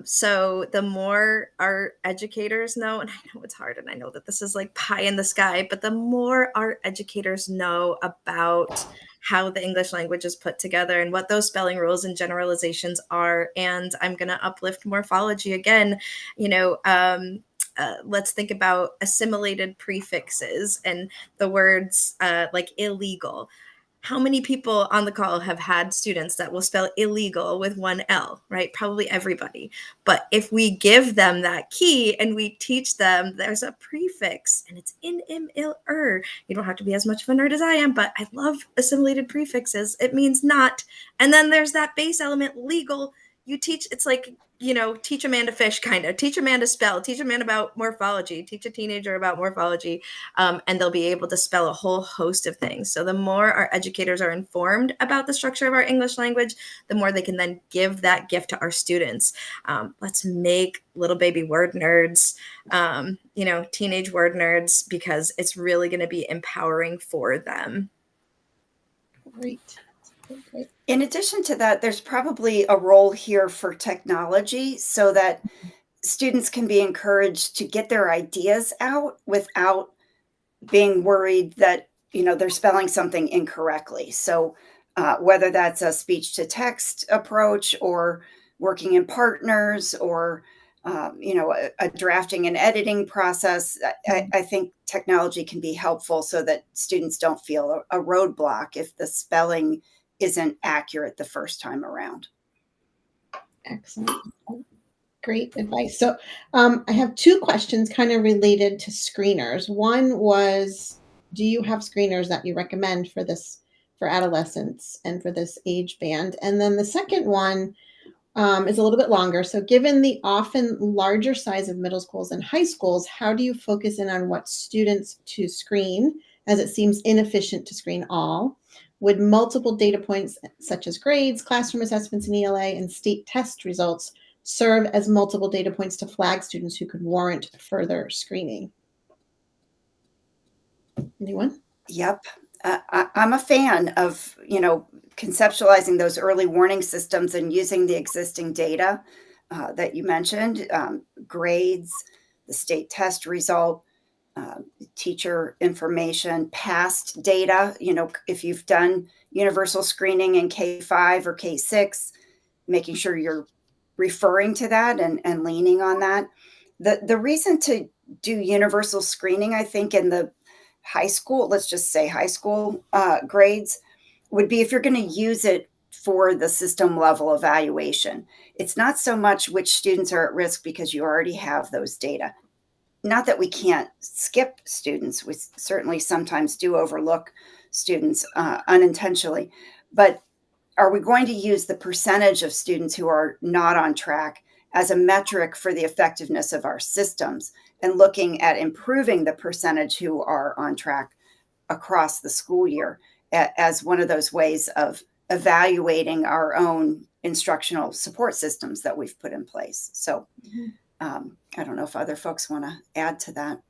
So the more our educators know, and I know it's hard, and I know that this is like pie in the sky, but the more our educators know about how the English language is put together and what those spelling rules and generalizations are. And I'm going to uplift morphology again, let's think about assimilated prefixes and the words like illegal. How many people on the call have had students that will spell illegal with one L, right? Probably everybody. But if we give them that key and we teach them there's a prefix and it's in, im, il, you don't have to be as much of a nerd as I am, but I love assimilated prefixes. It means not. And then there's that base element, legal. You teach, it's like teach a man to fish, kind of teach a man to spell, teach a man about morphology, teach a teenager about morphology, and they'll be able to spell a whole host of things. So the more our educators are informed about the structure of our English language, the more they can then give that gift to our students. Let's make little baby word nerds, teenage word nerds, because it's really going to be empowering for them. Great. Great. In addition to that, there's probably a role here for technology so that students can be encouraged to get their ideas out without being worried that, they're spelling something incorrectly. So whether that's a speech to text approach or working in partners or, a drafting and editing process, I think technology can be helpful so that students don't feel a roadblock if the spelling isn't accurate the first time around. Excellent. Great advice. So I have two questions kind of related to screeners. One was, do you have screeners that you recommend for adolescents and for this age band? And then the second one is a little bit longer. So given the often larger size of middle schools and high schools, how do you focus in on what students to screen, as it seems inefficient to screen all? Would multiple data points such as grades, classroom assessments in ELA, and state test results serve as multiple data points to flag students who could warrant further screening? Anyone? Yep. I'm a fan of, conceptualizing those early warning systems and using the existing data that you mentioned, grades, the state test result, teacher information, past data. If you've done universal screening in K5 or K6, making sure you're referring to that and leaning on that. The reason to do universal screening, I think, in the high school, let's just say high school grades, would be if you're going to use it for the system level evaluation. It's not so much which students are at risk because you already have those data. Not that we can't skip students. We certainly sometimes do overlook students unintentionally, but are we going to use the percentage of students who are not on track as a metric for the effectiveness of our systems and looking at improving the percentage who are on track across the school year as one of those ways of evaluating our own instructional support systems that we've put in place? So I don't know if other folks want to add to that.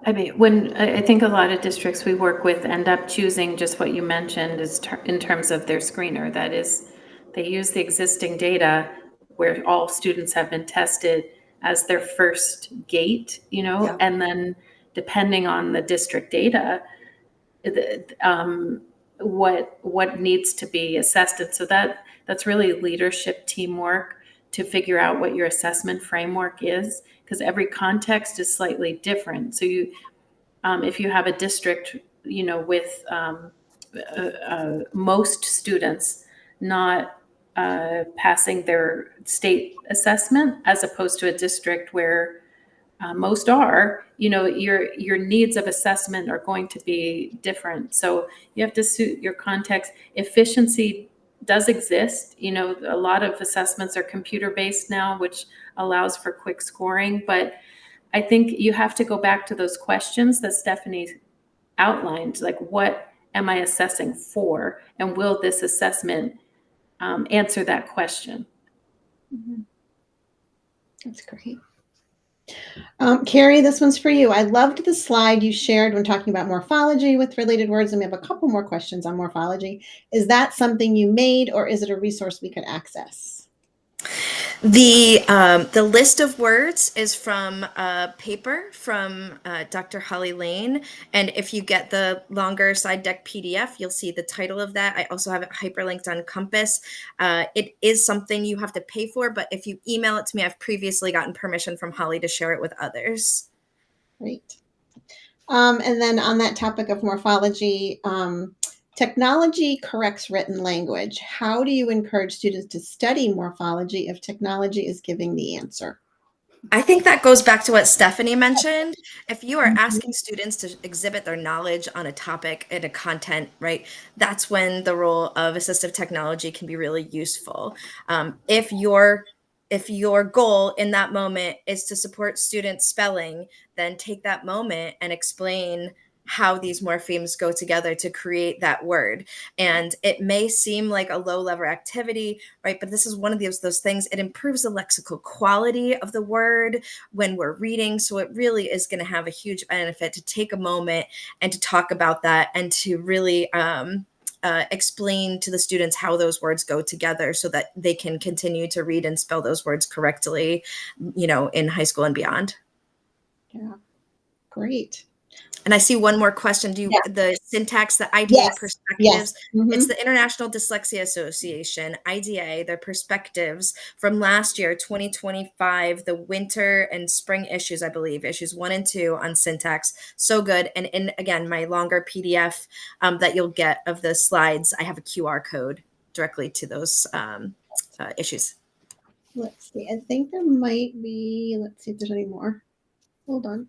I mean, I think a lot of districts we work with end up choosing just what you mentioned in terms of their screener. That is, they use the existing data where all students have been tested as their first gate, Yeah. and then depending on the district data, what needs to be assessed. And so that's really leadership teamwork to figure out what your assessment framework is, because every context is slightly different. So if you have a district, with most students not passing their state assessment, as opposed to a district where most are, your needs of assessment are going to be different. So you have to suit your context. Efficiency does exist. A lot of assessments are computer-based now, which allows for quick scoring. But I think you have to go back to those questions that Stephanie outlined, like, what am I assessing for? And will this assessment answer that question? Mm-hmm. That's great. Carrie, this one's for you. I loved the slide you shared when talking about morphology with related words, and we have a couple more questions on morphology. Is that something you made, or is it a resource we could access? The list of words is from a paper from Dr. Holly Lane, and if you get the longer slide deck PDF, you'll see the title of that. I also have it hyperlinked on Compass. It is something you have to pay for, but if you email it to me, I've previously gotten permission from Holly to share it with others. Great. And then on that topic of morphology, technology corrects written language. How do you encourage students to study morphology if technology is giving the answer? I think that goes back to what Stephanie mentioned. If you are asking students to exhibit their knowledge on a topic and a content, right, that's when the role of assistive technology can be really useful. If your goal in that moment is to support students spelling, then take that moment and explain how these morphemes go together to create that word. And it may seem like a low level activity, right? But this is one of those things. It improves the lexical quality of the word when we're reading. So it really is going to have a huge benefit to take a moment and to talk about that and to really explain to the students how those words go together so that they can continue to read and spell those words correctly, in high school and beyond. Yeah, great. And I see one more question. Yeah. The syntax, the IDA Yes. perspectives, Yes. it's the International Dyslexia Association, IDA, their perspectives from last year, 2025, the winter and spring issues, I believe, issues 1 and 2 on syntax. So good. And in, again, my longer PDF that you'll get of the slides, I have a QR code directly to those issues. Let's see. I think there might be, let's see if there's any more. Hold on.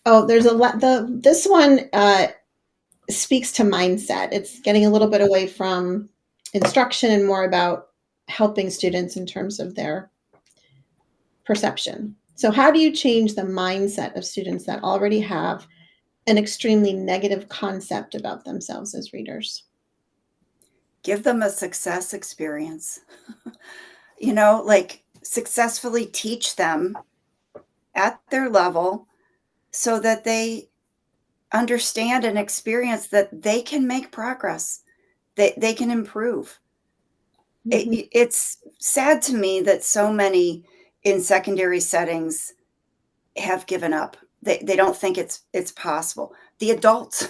Oh, there's a lot. This one speaks to mindset. It's getting a little bit away from instruction and more about helping students in terms of their perception. So how do you change the mindset of students that already have an extremely negative concept about themselves as readers? Give them a success experience. Like successfully teach them at their level so that they understand and experience that they can make progress, they can improve. It's sad to me that so many in secondary settings have given up. They don't think it's possible. The adults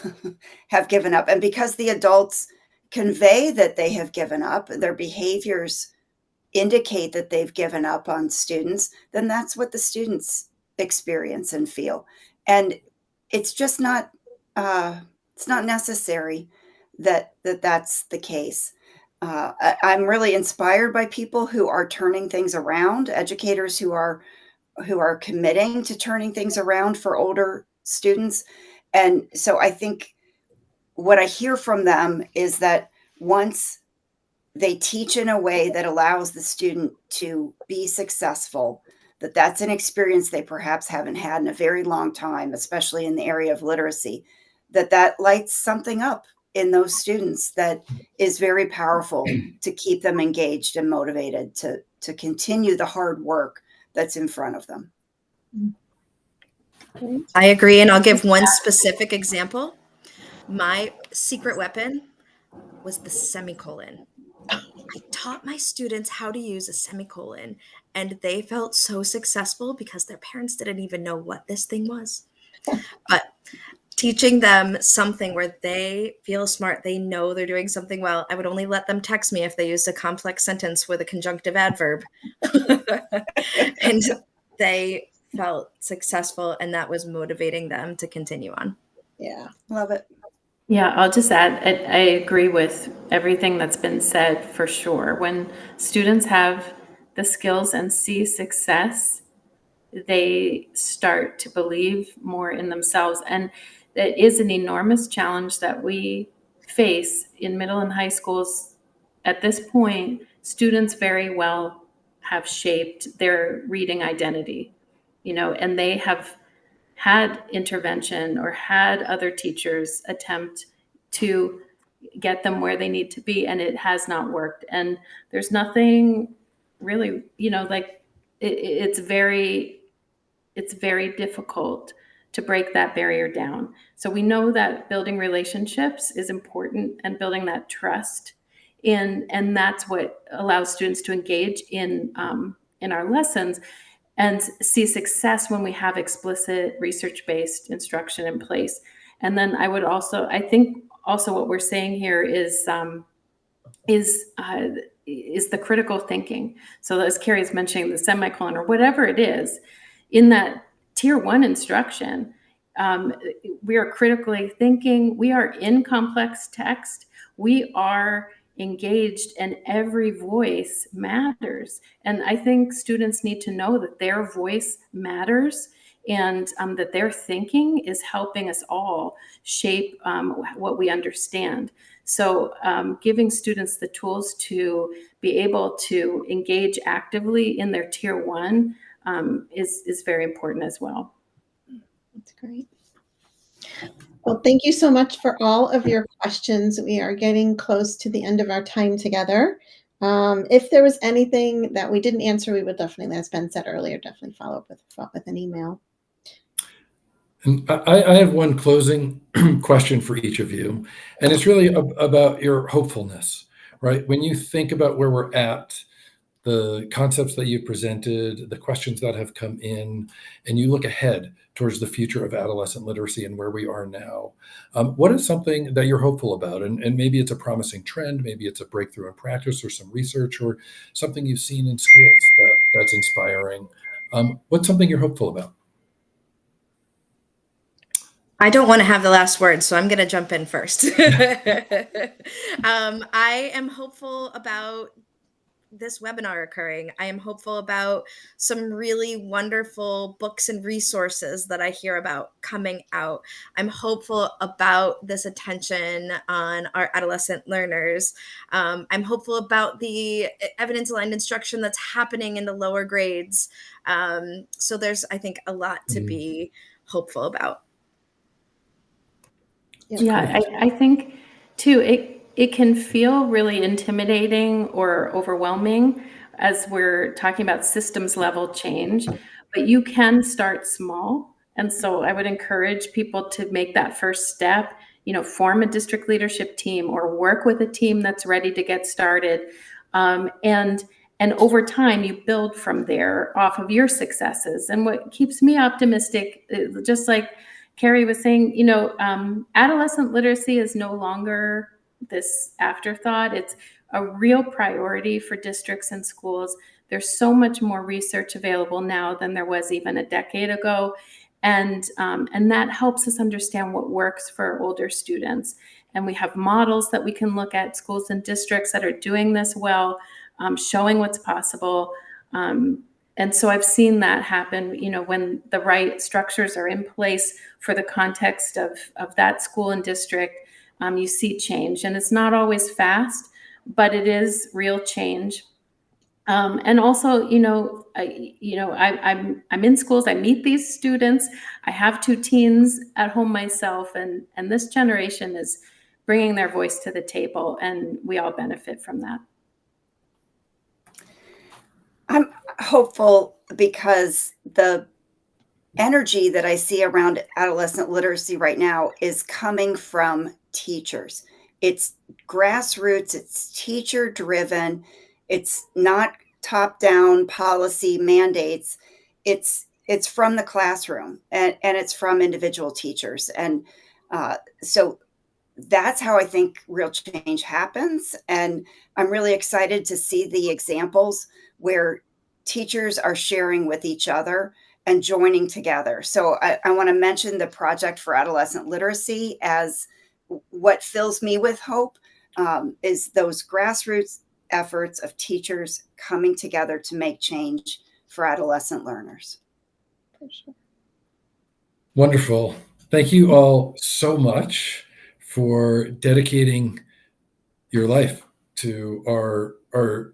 have given up. And because the adults convey that they have given up, their behaviors indicate that they've given up on students, then that's what the students experience and feel. And it's just not it's not necessary that's the case. I'm really inspired by people who are turning things around, educators who are committing to turning things around for older students. And so I think what I hear from them is that once they teach in a way that allows the student to be successful, that's an experience they perhaps haven't had in a very long time, especially in the area of literacy, that lights something up in those students that is very powerful to keep them engaged and motivated to continue the hard work that's in front of them. I agree. And I'll give one specific example. My secret weapon was the semicolon. I taught my students how to use a semicolon, and they felt so successful because their parents didn't even know what this thing was. But teaching them something where they feel smart, they know they're doing something well. I would only let them text me if they used a complex sentence with a conjunctive adverb. And they felt successful, and that was motivating them to continue on. Yeah. Love it. Yeah, I'll just add, I agree with everything that's been said for sure. When students have the skills and see success, they start to believe more in themselves. And it is an enormous challenge that we face in middle and high schools. At this point, students very well have shaped their reading identity, and they have had intervention or had other teachers attempt to get them where they need to be, and it has not worked. And there's nothing really, it's very difficult to break that barrier down. So we know that building relationships is important and building that trust and that's what allows students to engage in our lessons and see success when we have explicit research-based instruction in place. And then I think what we're saying here is the critical thinking. So as Carrie's mentioning, the semicolon or whatever it is, in that tier 1 instruction, we are critically thinking, we are in complex text, we are engaged, and every voice matters. And I think students need to know that their voice matters, and that their thinking is helping us all shape what we understand. So giving students the tools to be able to engage actively in their tier one is very important as well. That's great. Well, thank you so much for all of your questions. We are getting close to the end of our time together. If there was anything that we didn't answer, we would definitely, as Ben said earlier, definitely follow up with an email. And I have one closing question for each of you, and it's really about your hopefulness, right? When you think about where we're at, the concepts that you've presented, the questions that have come in, and you look ahead towards the future of adolescent literacy and where we are now, what is something that you're hopeful about? And maybe it's a promising trend, maybe it's a breakthrough in practice or some research or something you've seen in schools that's inspiring. What's something you're hopeful about? I don't want to have the last word, so I'm going to jump in first. I am hopeful about this webinar occurring. I am hopeful about some really wonderful books and resources that I hear about coming out. I'm hopeful about this attention on our adolescent learners. I'm hopeful about the evidence-aligned instruction that's happening in the lower grades. So there's, I think, a lot to be hopeful about. Yeah, I think too, it can feel really intimidating or overwhelming as we're talking about systems level change, but you can start small. And so I would encourage people to make that first step, form a district leadership team or work with a team that's ready to get started. And over time, you build from there off of your successes. And what keeps me optimistic, just like Carrie was saying, adolescent literacy is no longer this afterthought. It's a real priority for districts and schools. There's so much more research available now than there was even a decade ago. And that helps us understand what works for older students. And we have models that we can look at, schools and districts that are doing this well, showing what's possible. And so I've seen that happen, when the right structures are in place for the context of that school and district, you see change. And it's not always fast, but it is real change. And also, I'm in schools, I meet these students, I have 2 teens at home myself, and this generation is bringing their voice to the table, and we all benefit from that. I'm hopeful because the energy that I see around adolescent literacy right now is coming from teachers. It's grassroots, it's teacher driven, it's not top down policy mandates. It's from the classroom and it's from individual teachers. And so that's how I think real change happens. And I'm really excited to see the examples where teachers are sharing with each other and joining together. So I want to mention the Project for Adolescent Literacy as what fills me with hope, is those grassroots efforts of teachers coming together to make change for adolescent learners. For sure. Wonderful. Thank you all so much for dedicating your life to our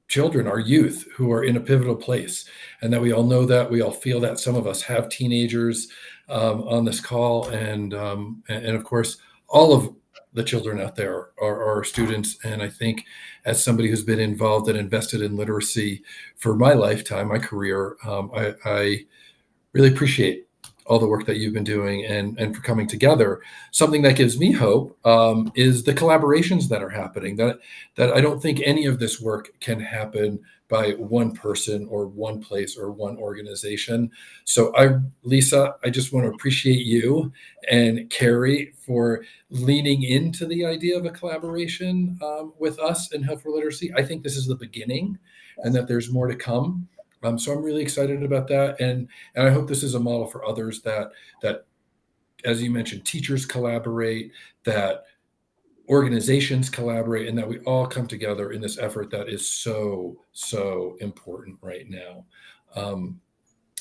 children, our youth who are in a pivotal place, and that we all know that, we all feel that. Some of us have teenagers on this call, and of course, all of the children out there are our students. And I think, as somebody who's been involved and invested in literacy for my lifetime, my career, I really appreciate all the work that you've been doing and for coming together. Something that gives me hope is the collaborations that are happening, that I don't think any of this work can happen by one person or one place or one organization. So Lisa, I just want to appreciate you and Carrie for leaning into the idea of a collaboration with us in Health for Literacy. I think this is the beginning and that there's more to come. So I'm really excited about that, and I hope this is a model for others that, as you mentioned, teachers collaborate, that organizations collaborate, and that we all come together in this effort that is so, so important right now.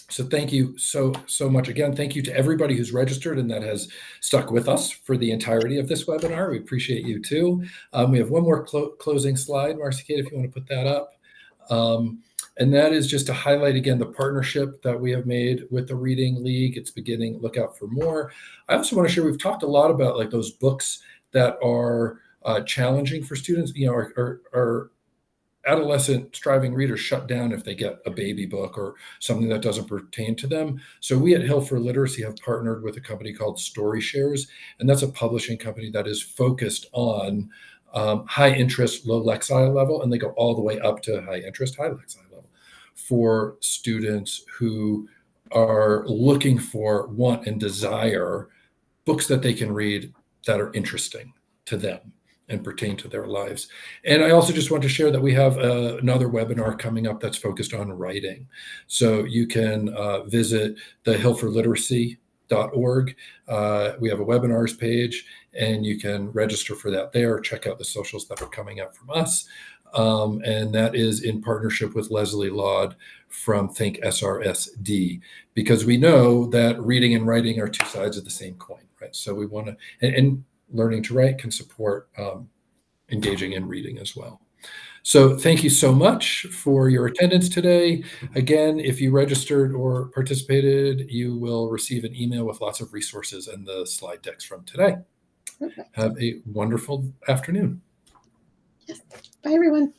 So thank you so much. Again, thank you to everybody who's registered and that has stuck with us for the entirety of this webinar. We appreciate you too. We have one more closing slide, Marcy Kate, if you want to put that up. And that is just to highlight again the partnership that we have made with the Reading League. It's beginning. Look out for more. I also want to share, we've talked a lot about like those books that are challenging for students. You know, our adolescent striving readers shut down if they get a baby book or something that doesn't pertain to them. So we at Hill for Literacy have partnered with a company called Story Shares, and that's a publishing company that is focused on high interest, low Lexile level, and they go all the way up to high interest, high Lexile level for students who are looking for, want, and desire books that they can read that are interesting to them and pertain to their lives. And I also just want to share that we have another webinar coming up that's focused on writing. So you can visit the hillforliteracy.org. We have a webinars page, and you can register for that there. Check out the socials that are coming up from us. And that is in partnership with Leslie Laud from Think SRSD, because we know that reading and writing are two sides of the same coin, right? So we want to, and learning to write can support engaging in reading as well. So thank you so much for your attendance today. Again, if you registered or participated, you will receive an email with lots of resources and the slide decks from today. Perfect. Have a wonderful afternoon. Yes. Bye, everyone.